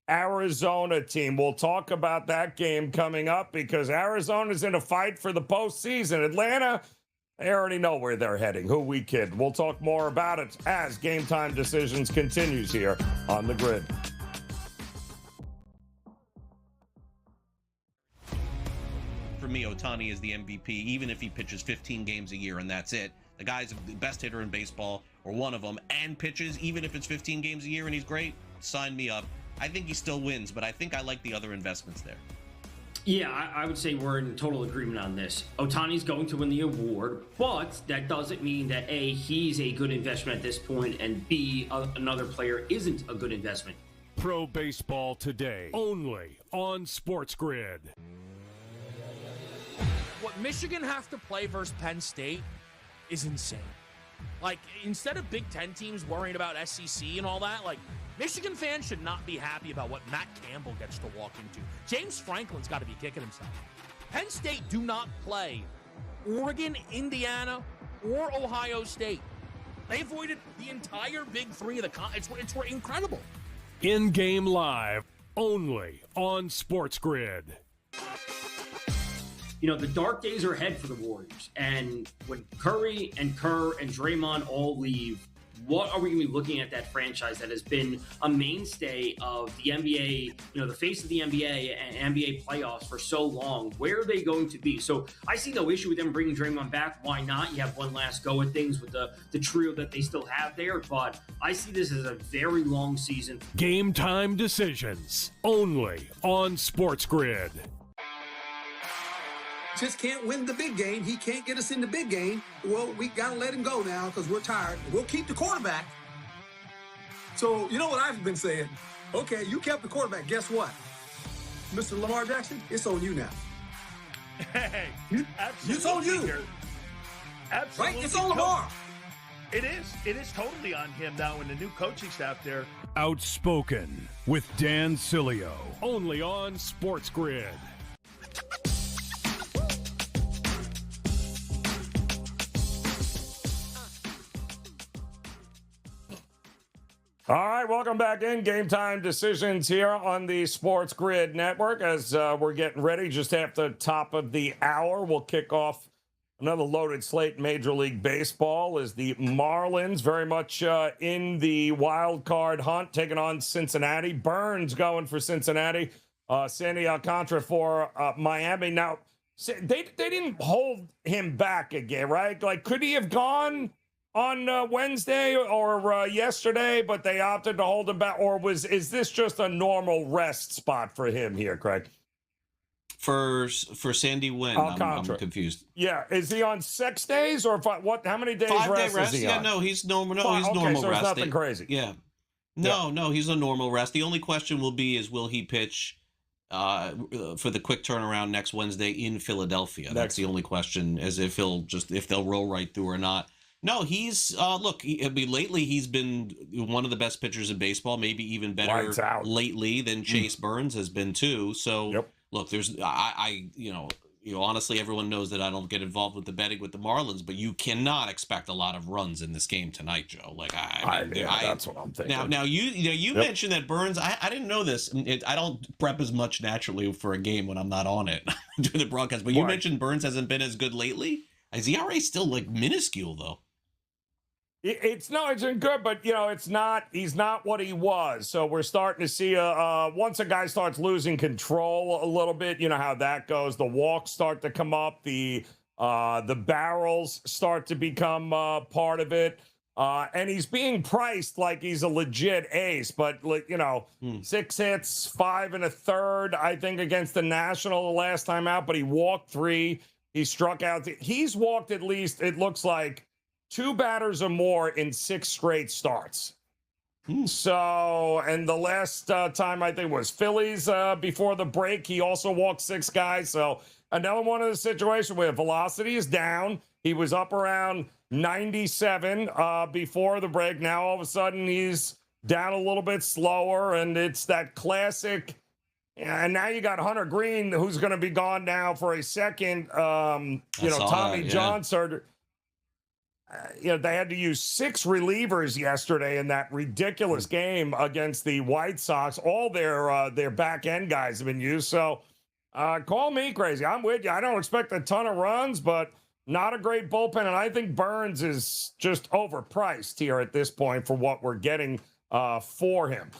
Arizona team. We'll talk about that game coming up because Arizona's in a fight for the postseason. Atlanta, they already know where they're heading. Who we kid? We'll talk more about it as Game Time Decisions continues here on the Grid. For me, Ohtani is the MVP, even if he pitches 15 games a year and that's it. The guy's the best hitter in baseball, or one of them, and pitches, even if it's 15 games a year and he's great, sign me up. I think he still wins, but I think I like the other investments there. Yeah, I would say we're in total agreement on this. Ohtani's going to win the award, but that doesn't mean that A, he's a good investment at this point, and B, another player isn't a good investment. Pro Baseball Today, only on SportsGrid. What Michigan has to play versus Penn State is insane. Like, instead of Big Ten teams worrying about SEC and all that, like, Michigan fans should not be happy about what Matt Campbell gets to walk into. James Franklin's got to be kicking himself. Penn State do not play Oregon, Indiana, or Ohio State. They avoided the entire Big Three of the conference. It's incredible. In-game live, only on SportsGrid. The dark days are ahead for the Warriors. And when Curry and Kerr and Draymond all leave, what are we going to be looking at that franchise that has been a mainstay of the NBA, the face of the NBA and NBA playoffs for so long? Where are they going to be? So I see no issue with them bringing Draymond back. Why not? You have one last go at things with the trio that they still have there. But I see this as a very long season. Game Time Decisions, only on SportsGrid. Just can't win the big game. He can't get us in the big game. Well, we got to let him go now because we're tired. We'll keep the quarterback. So, you know what I've been saying? Okay, you kept the quarterback. Guess what? Mr. Lamar Jackson, it's on you now. Hey, it's on you. Absolutely. Right? It's on Lamar. It is. It is totally on him now and the new coaching staff there. Outspoken with Dan Cilio. Only on SportsGrid. All right, welcome back in. Game Time Decisions here on the Sports Grid Network. As we're getting ready, just after the top of the hour, we'll kick off another loaded slate in Major League Baseball as the Marlins very much in the wild card hunt, taking on Cincinnati. Burns going for Cincinnati. Sandy Alcantara for Miami. Now, they didn't hold him back again, right? Like, could he have gone on Wednesday or yesterday, but they opted to hold him back? Or is this just a normal rest spot for him here, Craig? For Sandy when? I'm confused. Yeah, is he on 6 days or what? How many days 5-day rest is he on? no, he's normal. No, he's okay, normal so rest. It's nothing crazy. Yeah. No, he's a normal rest. The only question will be is will he pitch for the quick turnaround next Wednesday in Philadelphia? That's the only question, as if they'll roll right through or not. No, he's lately he's been one of the best pitchers in baseball, maybe even better lately than Chase Burns has been too. So look, there's honestly, everyone knows that I don't get involved with the betting with the Marlins, but you cannot expect a lot of runs in this game tonight, Joe. Like that's what I'm thinking. Now you mentioned that Burns. I didn't know this. I don't prep as much naturally for a game when I'm not on it during the broadcast. But you mentioned Burns hasn't been as good lately. His ERA still like minuscule though. It's been good, but he's not what he was. So we're starting to see once a guy starts losing control a little bit, you know how that goes. The walks start to come up, the barrels start to become part of it. And he's being priced like he's a legit ace, but 6 hits, 5 1/3, I think, against the National the last time out, but he walked 3. He struck out. He's walked at least, it looks like, 2 batters or more in 6 straight starts. So, and the last time I think was Phillies before the break. He also walked 6 guys. So another one of the situations where velocity is down. He was up around 97 before the break. Now all of a sudden he's down a little bit slower, and it's that classic. And now you got Hunter Green, who's going to be gone now for a second. Tommy John surgery. They had to use 6 relievers yesterday in that ridiculous game against the White Sox. All their back end guys have been used. So call me crazy. I'm with you. I don't expect a ton of runs, but not a great bullpen. And I think Burns is just overpriced here at this point for what we're getting for him.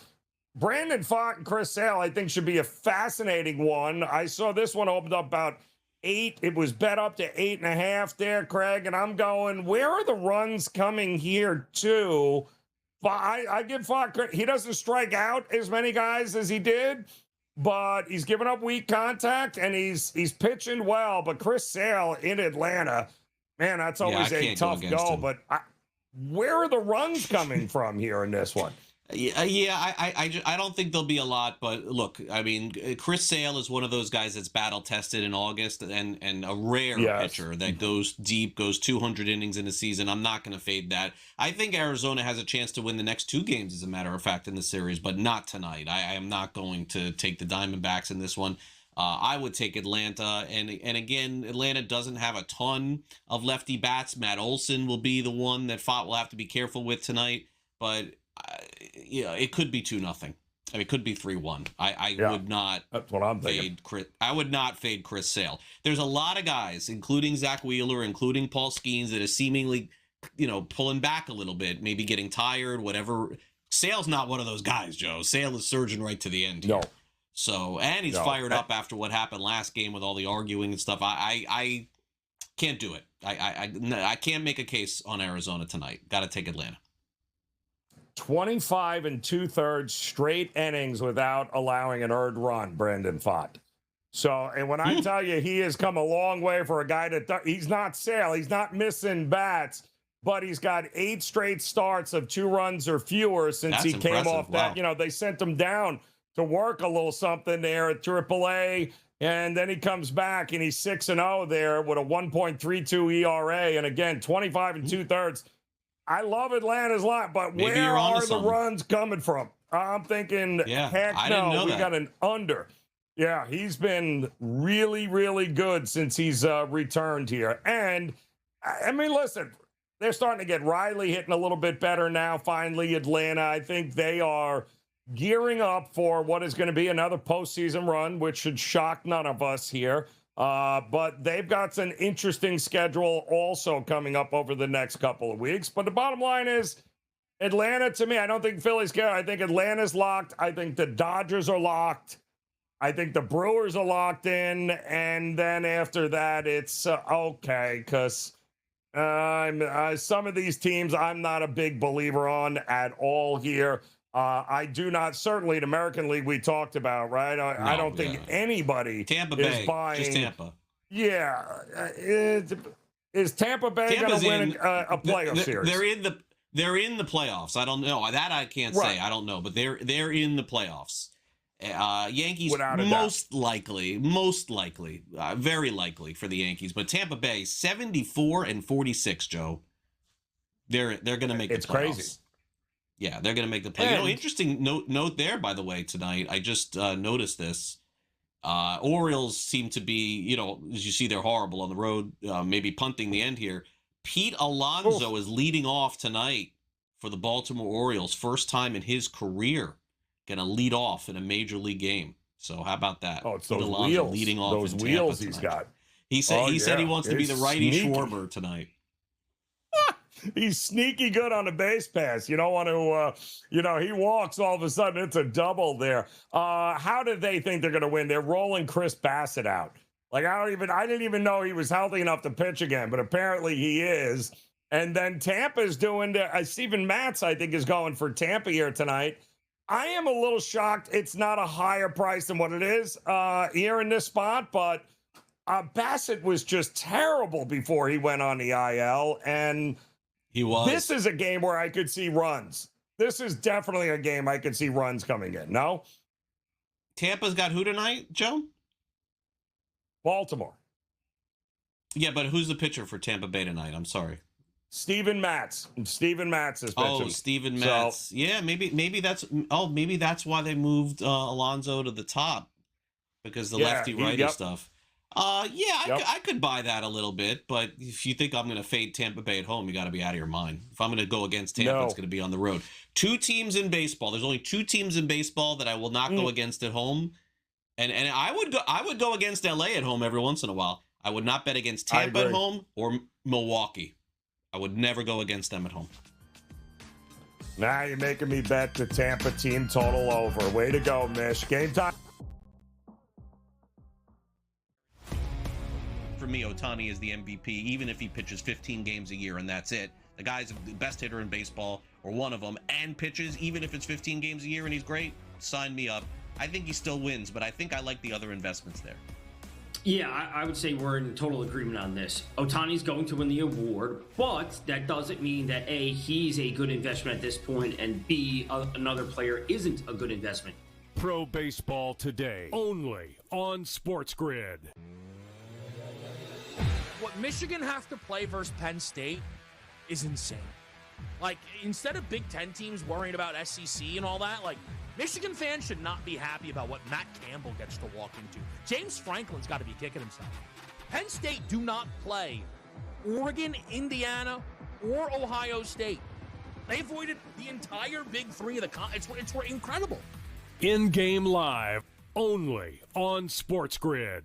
Brandon Pfaadt and Chris Sale, I think, should be a fascinating one. I saw this one opened up about 8. It was bet up to 8.5 there, Craig. And I'm going, where are the runs coming here to? I give Pfaadt, he doesn't strike out as many guys as he did, but he's giving up weak contact and he's pitching well. But Chris Sale in Atlanta, man, that's always a tough go. But where are the runs coming from here in this one? I don't think there'll be a lot, but look, I mean, Chris Sale is one of those guys that's battle tested in August and a rare pitcher that goes deep, goes 200 innings in a season. I'm not going to fade that. I think Arizona has a chance to win the next 2 games, as a matter of fact, in the series, but not tonight. I am not going to take the Diamondbacks in this one. I would take Atlanta, and again, Atlanta doesn't have a ton of lefty bats. Matt Olson will be the one that Pfaadt will have to be careful with tonight, but it could be 2-0. I mean, it could be 3-1. I would not. That's what I'm thinking. I would not fade Chris Sale. There's a lot of guys, including Zach Wheeler, including Paul Skeens, that is seemingly, pulling back a little bit, maybe getting tired, whatever. Sale's not one of those guys, Joe. Sale is surging right to the end here. No. So, and he's fired up after what happened last game with all the arguing and stuff. I can't do it. I can't make a case on Arizona tonight. Got to take Atlanta. 25 2/3 straight innings without allowing an earned run, Brandon Pfaadt. So, and when I tell you he has come a long way for a guy that he's not Sale, he's not missing bats, but he's got 8 straight starts of 2 runs or fewer since he came off that. They sent him down to work a little something there at AAA, and then he comes back and he's 6-0 there with a 1.32 ERA. And again, 25 2/3. I love Atlanta's line, but Maybe where you're onto are the something. runs coming from? I'm thinking, heck I didn't know we that. got an under. Yeah, he's been really, really good since he's returned here. And, I mean, listen, they're starting to get Riley hitting a little bit better now, finally, Atlanta. I think they are gearing up for what is going to be another postseason run, which should shock none of us here. But they've got an interesting schedule also coming up over the next couple of weeks. But the bottom line is, Atlanta, to me, I don't think Philly's good. I think Atlanta's locked. I think the Dodgers are locked. I think the Brewers are locked in. And then after that, it's okay, because some of these teams I'm not a big believer on at all here. I do not, certainly in American League we talked about, right? I don't think anybody Tampa is Bay, buying. just Tampa. Yeah. Is Tampa Bay going to win a playoff series? They're in the playoffs. I don't know. That I can't say. I don't know. But they're in the playoffs. Yankees most likely, very likely for the Yankees. But Tampa Bay 74-46, Joe. They're going to make the playoffs. It's crazy. Yeah, they're going to make the play. Interesting note there, by the way, tonight. I just noticed this. Orioles seem to be, as you see, they're horrible on the road, maybe punting the end here. Pete Alonso is leading off tonight for the Baltimore Orioles. First time in his career going to lead off in a major league game. So how about that? Oh, it's Pete those Alonso wheels. leading off Those in wheels Tampa he's tonight. got. He said he wants to be the righty Schwarber tonight. He's sneaky good on a base pass. You don't want to, he walks, all of a sudden it's a double there. How do they think they're going to win? They're rolling Chris Bassett out. Like, I didn't even know he was healthy enough to pitch again, but apparently he is. And then Tampa's doing, Steven Matz, I think, is going for Tampa here tonight. I am a little shocked it's not a higher price than what it is here in this spot, but Bassett was just terrible before he went on the IL, and he was. This is a game where I could see runs. This is definitely a game I could see runs coming in. No? Tampa's got who tonight, Joe? Baltimore. Yeah, but who's the pitcher for Tampa Bay tonight? I'm sorry. Steven Matz. Steven Matz is pitching. Oh, Steven Matz. So, yeah, maybe that's why they moved Alonso to the top, because the lefty-righty stuff. I could buy that a little bit, but if you think I'm going to fade Tampa Bay at home, you got to be out of your mind. If I'm going to go against Tampa, it's going to be on the road. Two teams in baseball. There's only two teams in baseball that I will not go against at home, and I would go against LA at home every once in a while. I would not bet against Tampa at home or Milwaukee. I would never go against them at home. Now you're making me bet the Tampa team total over. Way to go, Mish. Game time. For me, Ohtani is the MVP, even if he pitches 15 games a year and that's it. The guy's the best hitter in baseball, or one of them, and pitches, even if it's 15 games a year and he's great, sign me up. I think he still wins, but I think I like the other investments there. Yeah, I would say we're in total agreement on this. Ohtani's going to win the award, but that doesn't mean that A, he's a good investment at this point, and B, another player isn't a good investment. Pro Baseball Today, only on SportsGrid. What Michigan has to play versus Penn State is insane. Like, instead of Big Ten teams worrying about SEC and all that, like, Michigan fans should not be happy about what Matt Campbell gets to walk into. James Franklin's got to be kicking himself. Penn State do not play Oregon, Indiana, or Ohio State. They avoided the entire Big Three of the it's incredible. In-game live, only on SportsGrid.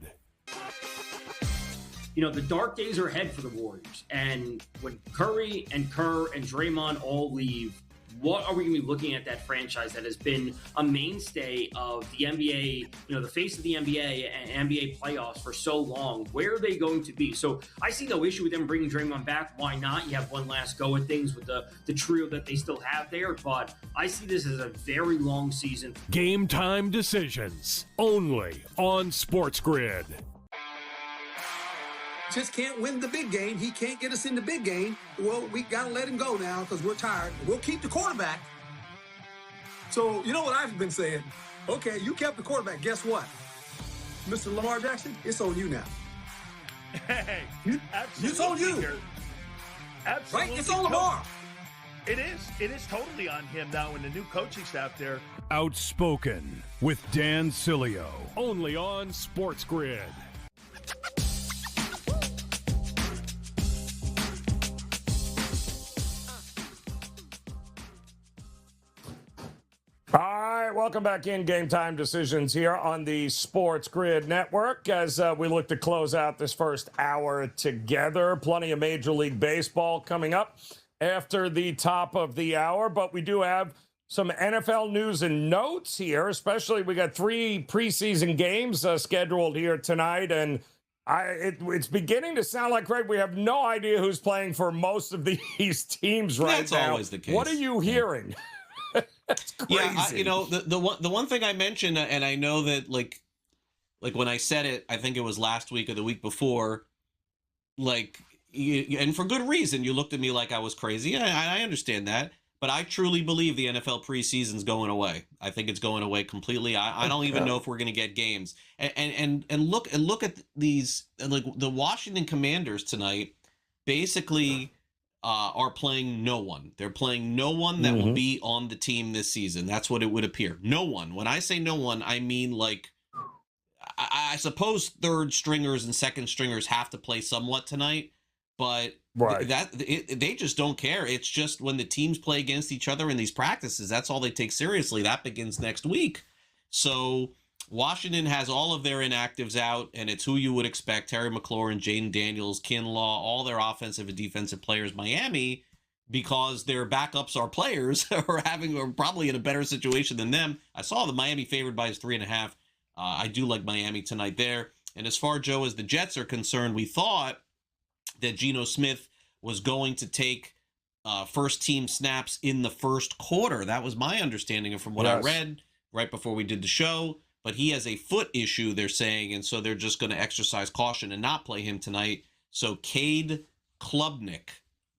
The dark days are ahead for the Warriors. And when Curry and Kerr and Draymond all leave, what are we going to be looking at that franchise that has been a mainstay of the NBA, the face of the NBA and NBA playoffs for so long? Where are they going to be? So I see no issue with them bringing Draymond back. Why not? You have one last go at things with the trio that they still have there. But I see this as a very long season. Game time decisions, only on SportsGrid. Just can't win the big game. He can't get us in the big game. Well, we got to let him go now because we're tired. We'll keep the quarterback. So, you know what I've been saying? Okay, you kept the quarterback. Guess what? Mr. Lamar Jackson, it's on you now. Hey, It's on you. Absolutely. Right? It's on Lamar. It is. It is totally on him now and the new coaching staff there. Outspoken with Dan Cilio. Only on SportsGrid. All right, welcome back in. Game Time Decisions here on the Sports Grid Network as we look to close out this first hour together. Plenty of Major League Baseball coming up after the top of the hour, but we do have some NFL news and notes here, especially we got 3 preseason games scheduled here tonight, and it's beginning to sound like, Greg, we have no idea who's playing for most of these teams right That's now. That's always the case. What are you hearing? That's crazy. Yeah, the one thing I mentioned, and I know that like when I said it, I think it was last week or the week before, and for good reason, you looked at me like I was crazy. I understand that, but I truly believe the NFL preseason's going away. I think it's going away completely. I don't even know if we're going to get games. And look at these, like the Washington Commanders tonight, basically. Are playing no one. They're playing no one that will be on the team this season. That's what it would appear. No one. When I say no one, I mean like I suppose third stringers and second stringers have to play somewhat tonight, but they just don't care. It's just when the teams play against each other in these practices, that's all they take seriously. That begins next week. So Washington has all of their inactives out, and it's who you would expect: Terry McLaurin, Jaden Daniels, Kinlaw, all their offensive and defensive players. Miami, because their backups are players, are probably in a better situation than them. I saw the Miami favored by 3.5. I do like Miami tonight there. And as far, Joe, as the Jets are concerned, we thought that Geno Smith was going to take first team snaps in the first quarter. That was my understanding from what I read right before we did the show. But he has a foot issue, they're saying, and so they're just going to exercise caution and not play him tonight. So Cade Klubnik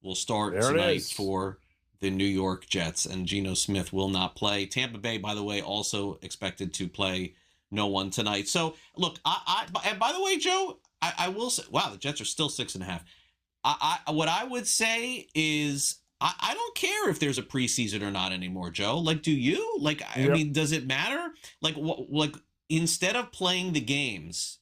will start tonight for the New York Jets, and Geno Smith will not play. Tampa Bay, by the way, also expected to play no one tonight. So, look, and by the way, Joe, I will say, wow, the Jets are still 6.5. What I would say is, I don't care if there's a preseason or not anymore, Joe. Like, do you? Like, I mean, does it matter? Like, instead of playing the games,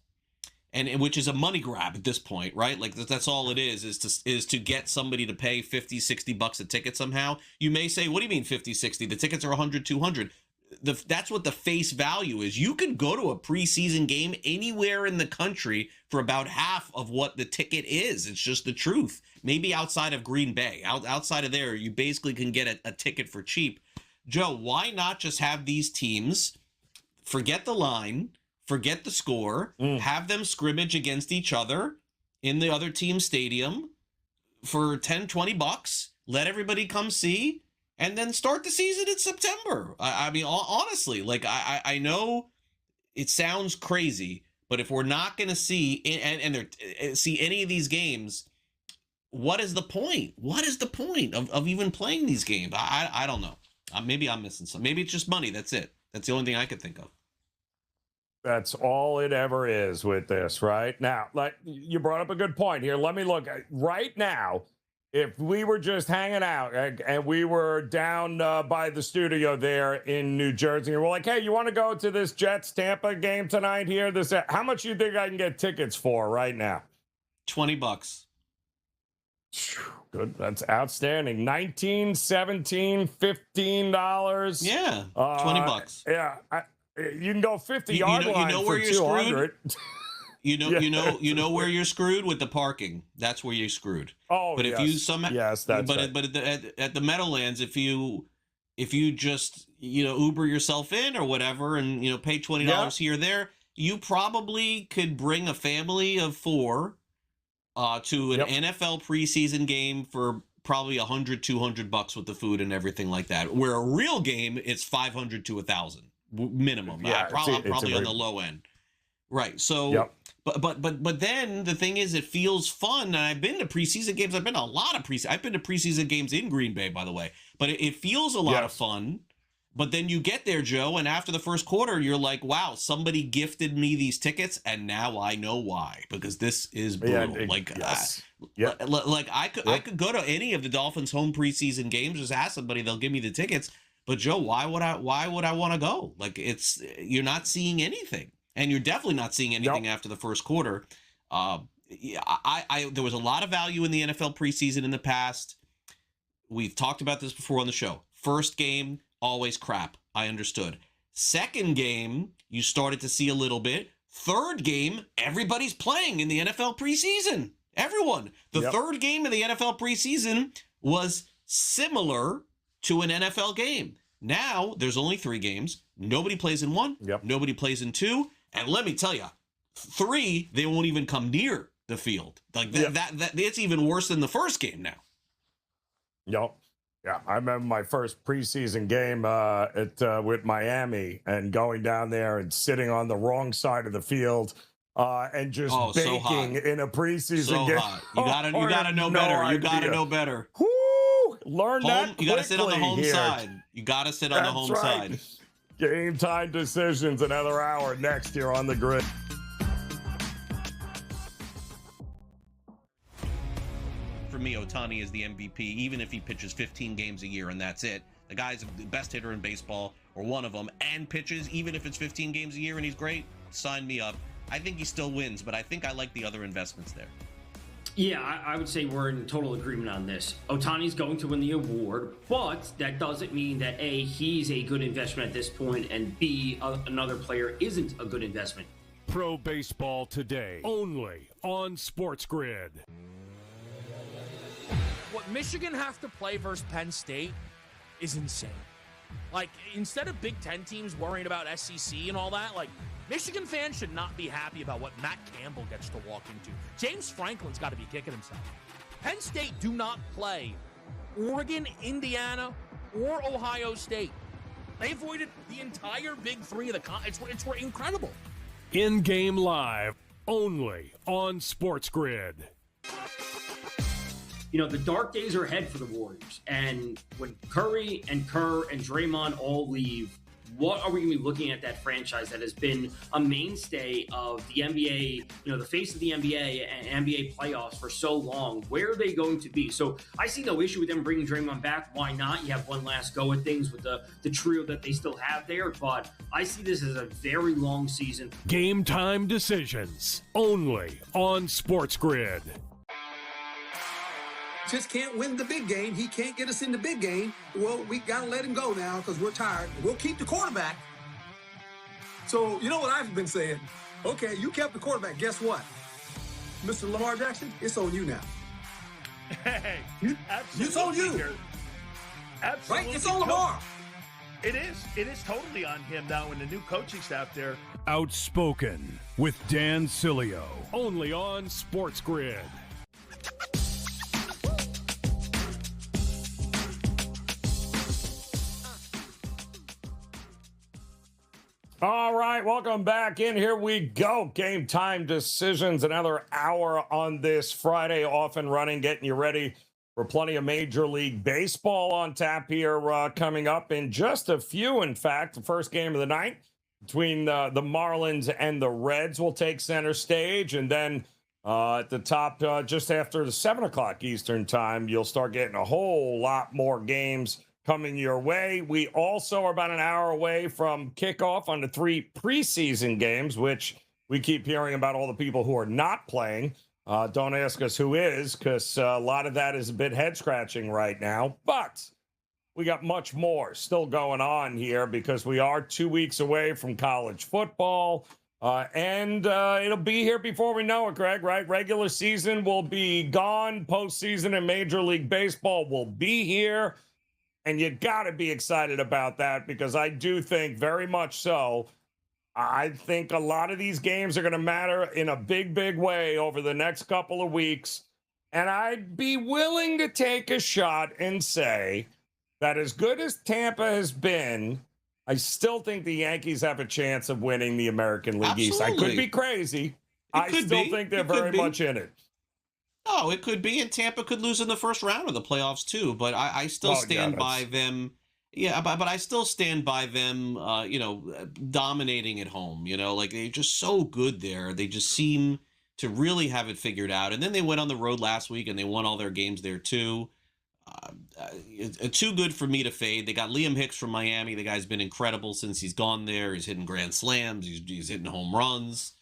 and which is a money grab at this point, right? Like, that's all it is to get somebody to pay $50-$60 a ticket somehow. You may say, what do you mean 50-60? The tickets are $100-$200. That's what the face value is. You can go to a preseason game anywhere in the country for about half of what the ticket is. It's just the truth. Maybe outside of Green Bay. Outside of there, you basically can get a ticket for cheap. Joe, why not just have these teams forget the line, forget the score, have them scrimmage against each other in the other team's stadium for $10-$20, let everybody come see, and then start the season in September. I mean, honestly, like I know it sounds crazy, but if we're not going to see see any of these games, what is the point? What is the point of even playing these games? I don't know. Maybe I'm missing something. Maybe it's just money. That's it. That's the only thing I could think of. That's all it ever is with this, right? Now, like you brought up a good point here. Let me look at right now. If we were just hanging out and we were down by the studio there in New Jersey, and we're like, hey, you want to go to this Jets-Tampa game tonight here? How much do you think I can get tickets for right now? $20. Good. That's outstanding. $19, $17, $15. Yeah, $20. Yeah, you can go 50-yard line know for where you're 200. You know where you're screwed with the parking. That's where you're screwed. Oh, but yes. if you somehow, yes, that's right. But at the Meadowlands, if you just Uber yourself in or whatever, and pay $20 here or there, you probably could bring a family of 4 to an NFL preseason game for probably $100-$200 with the food and everything like that. Where a real game, it's $500 to $1,000 minimum. Yeah, probably on the low end. Right. So, but then the thing is, it feels fun. And I've been to preseason games. I've been to a lot of I've been to preseason games in Green Bay, by the way. But it feels a lot of fun. But then you get there, Joe, and after the first quarter, you're like, wow, somebody gifted me these tickets, and now I know why, because this is brutal. Like I could go to any of the Dolphins' home preseason games, just ask somebody, they'll give me the tickets. But Joe, why would I want to go? Like, you're not seeing anything, and you're definitely not seeing anything after the first quarter. There was a lot of value in the NFL preseason in the past. We've talked about this before on the show. First game, always crap. I understood. Second game, you started to see a little bit. Third game, everybody's playing in the NFL preseason. Everyone. The third game of the NFL preseason was similar to an NFL game. Now, there's only 3 games. Nobody plays in 1. Nobody plays in 2. And let me tell you, 3, they won't even come near the field. Like that it's even worse than the first game now. Yeah, I remember my first preseason game with Miami and going down there and sitting on the wrong side of the field and just baking in a preseason game. Hot. You gotta know better. You gotta know better. Woo! Learn that. You gotta sit on the home side. You gotta sit on the home side. Game time decisions, another hour next here on the grid. For me, Ohtani is the MVP, even if he pitches 15 games a year and that's it. The guy's the best hitter in baseball, or one of them, and pitches, even if it's 15 games a year and he's great, sign me up. I think he still wins, but I think I like the other investments there. Yeah, I would say we're in total agreement on this. Ohtani's going to win the award, but that doesn't mean that A, he's a good investment at this point, and B, another player isn't a good investment. Pro Baseball Today, only on SportsGrid. What Michigan have to play versus Penn State is insane. Like, instead of Big Ten teams worrying about SEC and all that, like, Michigan fans should not be happy about what Matt Campbell gets to walk into. James Franklin's got to be kicking himself. Penn State do not play Oregon, Indiana, or Ohio State. They avoided the entire Big Three of the it's incredible. In-game live, only on SportsGrid. You know, the dark days are ahead for the Warriors. And when Curry and Kerr and Draymond all leave, what are we going to be looking at that franchise that has been a mainstay of the NBA, you know, the face of the NBA and NBA playoffs for so long? Where are they going to be? So I see no issue with them bringing Draymond back. Why not? You have one last go at things with the trio that they still have there. But I see this as a very long season. Game time decisions, only on SportsGrid. Just can't win the big game. He can't get us in the big game. Well, we got to let him go now because we're tired. We'll keep the quarterback. So, you know what I've been saying? Okay, you kept the quarterback. Guess what? Mr. Lamar Jackson, it's on you now. Hey, It's on you. Absolutely. Right? It's on Lamar. It is. It is totally on him now and the new coaching staff there. Outspoken with Dan Cilio, only on SportsGrid. All right, welcome back in. Here we go. Game time decisions. Another hour on this Friday, off and running, getting you ready for plenty of Major League Baseball on tap here coming up in just a few. In fact, the first game of the night between the Marlins and the Reds will take center stage. And then at the top, just after the 7 o'clock Eastern time, you'll start getting a whole lot more games coming your way. We also are about an hour away from kickoff on the 3 preseason games, which we keep hearing about all the people who are not playing. Don't ask us who is, because a lot of that is a bit head-scratching right now. But we got much more still going on here because we are 2 weeks away from college football. And it'll be here before we know it, Greg, right? Regular season will be gone. Postseason and Major League Baseball will be here. And you got to be excited about that because I do think very much so. I think a lot of these games are going to matter in a big, big way over the next couple of weeks. And I'd be willing to take a shot and say that as good as Tampa has been, I still think the Yankees have a chance of winning the American League East. I could be crazy. I still think they're very much in it. Oh, it could be, and Tampa could lose in the first round of the playoffs too. But I still stand by them Yeah, but I still stand by them, dominating at home. Like they're just so good there. They just seem to really have it figured out. And then they went on the road last week and they won all their games there too. Too good for me to fade. They got Liam Hicks from Miami. The guy's been incredible since he's gone there. He's hitting grand slams. He's hitting home runs.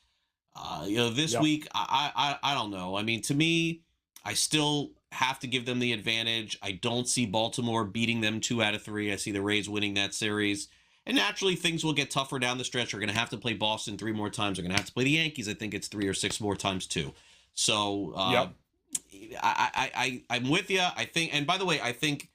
This week, I don't know. I mean, to me, I still have to give them the advantage. I don't see Baltimore beating them 2 out of 3. I see the Rays winning that series. And naturally, things will get tougher down the stretch. They're going to have to play Boston 3 more times. They're going to have to play the Yankees. I think it's 3 or 6 more times too. So I'm with you. I think, and by the way, I think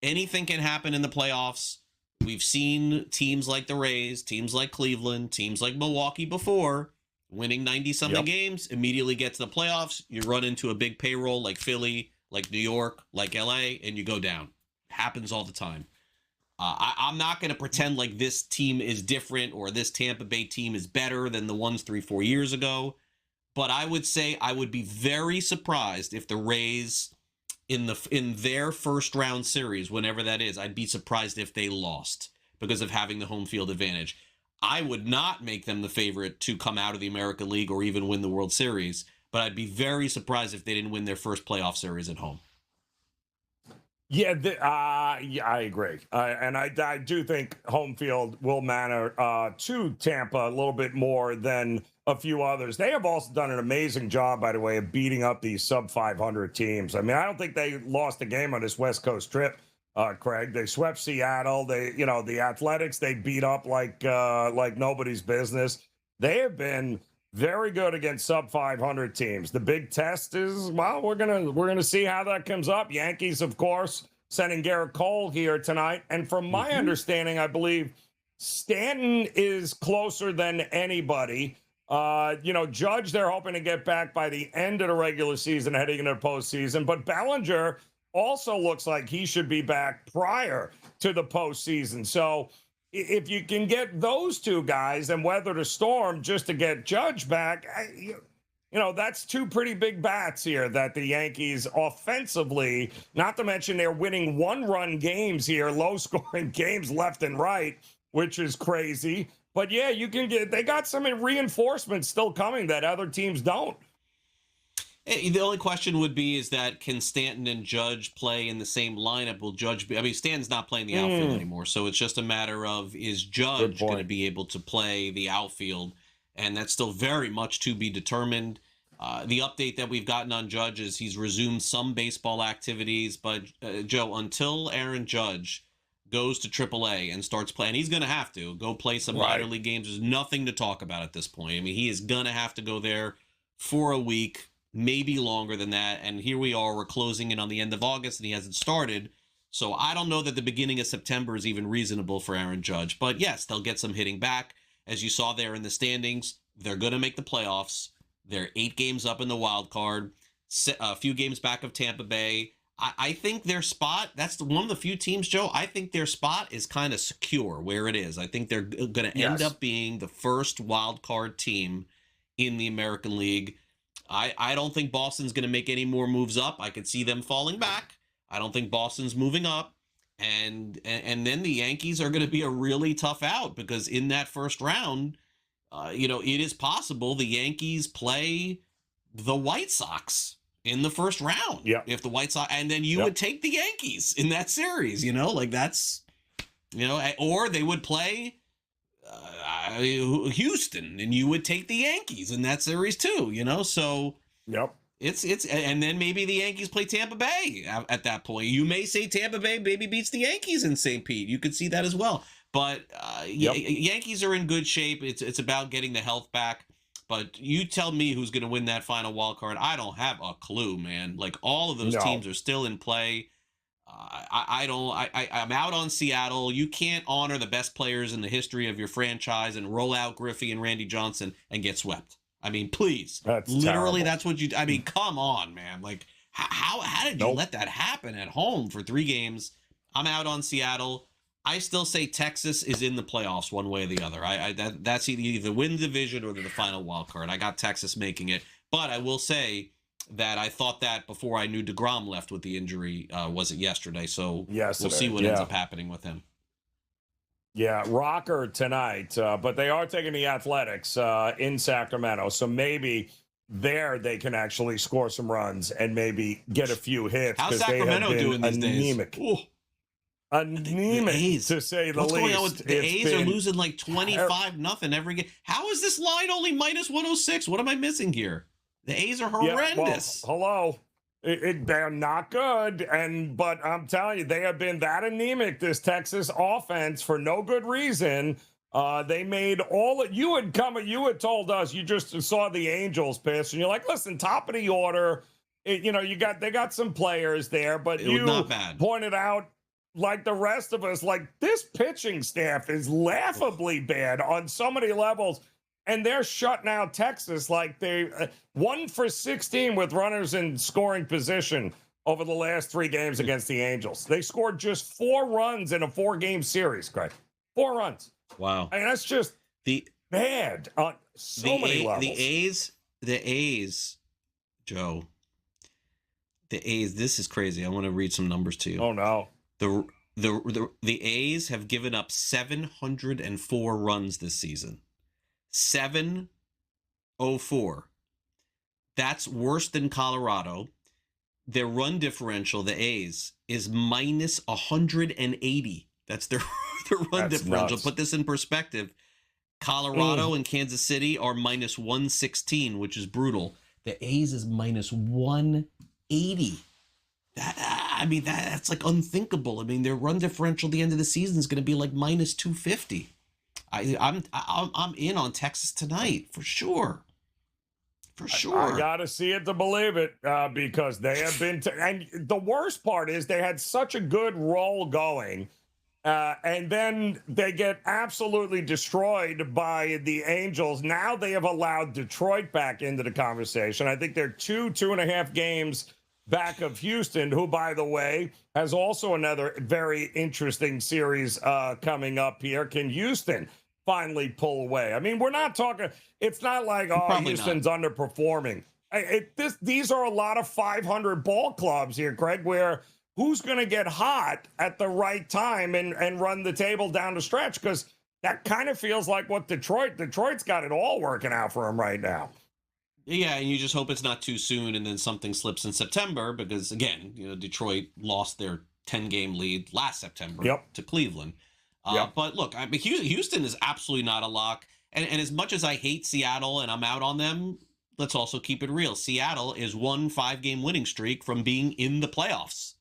anything can happen in the playoffs. We've seen teams like the Rays, teams like Cleveland, teams like Milwaukee before. Winning 90-something games, immediately get to the playoffs, you run into a big payroll like Philly, like New York, like LA, and you go down. Happens all the time. I'm not going to pretend like this team is different or this Tampa Bay team is better than the ones 3-4 years ago, but I would say I would be very surprised if the Rays in their first round series, whenever that is, I'd be surprised if they lost because of having the home field advantage. I would not make them the favorite to come out of the American League or even win the World Series, but I'd be very surprised if they didn't win their first playoff series at home. Yeah, I agree. And I do think home field will matter to Tampa a little bit more than a few others. They have also done an amazing job, by the way, of beating up these sub-500 teams. I mean, I don't think they lost a game on this West Coast trip. Craig, they swept Seattle. The Athletics, they beat up like nobody's business. They have been very good against sub-500 teams. The big test is, well, we're gonna see how that comes up. Yankees, of course, sending Garrett Cole here tonight, and from my understanding, I believe Stanton is closer than anybody. Judge, they're hoping to get back by the end of the regular season, heading into the postseason, but Bellinger also looks like he should be back prior to the postseason. So if you can get those two guys and weather the storm just to get Judge back, that's 2 pretty big bats here that the Yankees offensively, not to mention they're winning 1-run games here, low-scoring games left and right, which is crazy. But yeah, they got some reinforcements still coming that other teams don't. The only question would be is that can Stanton and Judge play in the same lineup? Will Judge be? I mean, Stanton's not playing the outfield anymore, so it's just a matter of is Judge going to be able to play the outfield, and that's still very much to be determined. The update that we've gotten on Judge is he's resumed some baseball activities, but Joe, until Aaron Judge goes to AAA and starts playing, he's going to have to go play some minor league games. There's nothing to talk about at this point. I mean, he is going to have to go there for a week, maybe longer than that. And here we are, we're closing in on the end of August and he hasn't started. So I don't know that the beginning of September is even reasonable for Aaron Judge. But yes, they'll get some hitting back. As you saw there in the standings, they're going to make the playoffs. They're 8 games up in the wild card, a few games back of Tampa Bay. I think their spot, that's one of the few teams, Joe, I think their spot is kind of secure where it is. I think they're going to end up being the first wild card team in the American League. I don't think Boston's going to make any more moves up. I could see them falling back. I don't think Boston's moving up. And then the Yankees are going to be a really tough out because in that first round, it is possible the Yankees play the White Sox in the first round. Yeah. If the White Sox, and then you would take the Yankees in that series, that's, or they would play Houston and you would take the Yankees in that series too, so it's, and then maybe the Yankees play Tampa Bay at that point. You may say Tampa Bay maybe beats the Yankees in St. Pete. You could see that as well. But Yankees are in good shape. It's about getting the health back. But you tell me who's going to win that final wild card. I don't have a clue, man. Like all of those teams are still in play. I'm out on Seattle. You can't honor the best players in the history of your franchise and roll out Griffey and Randy Johnson and get swept. I mean, please. That's literally terrible. That's what you. I mean, come on, man. Like how did you let that happen at home for 3 games? I'm out on Seattle. I still say Texas is in the playoffs one way or the other. That's either win the division or the final wild card. I got Texas making it. But I will say that I thought that before I knew DeGrom left with the injury, was it yesterday? So we'll see what yeah. ends up happening with him. Yeah, rocker tonight, but they are taking the Athletics in Sacramento, so maybe there they can actually score some runs and maybe get a few hits. How's Sacramento doing these anemic. days? Anemic, to say the What's least. Going on with the A's are losing like 25-0 every game. How is this line only minus 106? What am I missing here? The A's are horrendous. Yeah, well, hello. They're not good, but I'm telling you, they have been that anemic, this Texas offense, for no good reason. They made you had told us, you just saw the Angels pitch, and you're like, listen, top of the order, they got some players there, but you not bad. Pointed out, like the rest of us, like this pitching staff is laughably bad on so many levels. And they're shutting out Texas like they 1 for 16 with runners in scoring position over the last 3 games against the Angels. They scored just 4 runs in a 4-game series, Craig. 4 runs. Wow. I mean, that's just bad on so many levels. The A's, Joe. The A's, this is crazy. I want to read some numbers to you. Oh, no. The A's have given up 704 runs this season. 704. That's worse than Colorado. Their run differential, the A's, is minus 180. That's their run differential. Nuts. Put this in perspective. Colorado and Kansas City are minus 116, which is brutal. The A's is minus 180. That's like unthinkable. I mean, their run differential at the end of the season is going to be like minus 250. I'm in on Texas tonight for sure. For sure. I gotta see it to believe it, because they have been. And the worst part is they had such a good roll going, and then they get absolutely destroyed by the Angels. Now they have allowed Detroit back into the conversation. I think they're 2.5 games back of Houston, who, by the way, has also another very interesting series coming up here. Can Houston finally pull away? I mean, we're not talking, it's not like, Houston's underperforming. These are a lot of 500 ball clubs here, Greg, where who's going to get hot at the right time and run the table down the stretch? Because that kind of feels like what Detroit's got it all working out for them right now. Yeah, and you just hope it's not too soon and then something slips in September because, again, Detroit lost their 10-game lead last September to Cleveland. But look, I mean, Houston is absolutely not a lock. And as much as I hate Seattle and I'm out on them, let's also keep it real. Seattle is 1 5-game winning streak from being in the playoffs.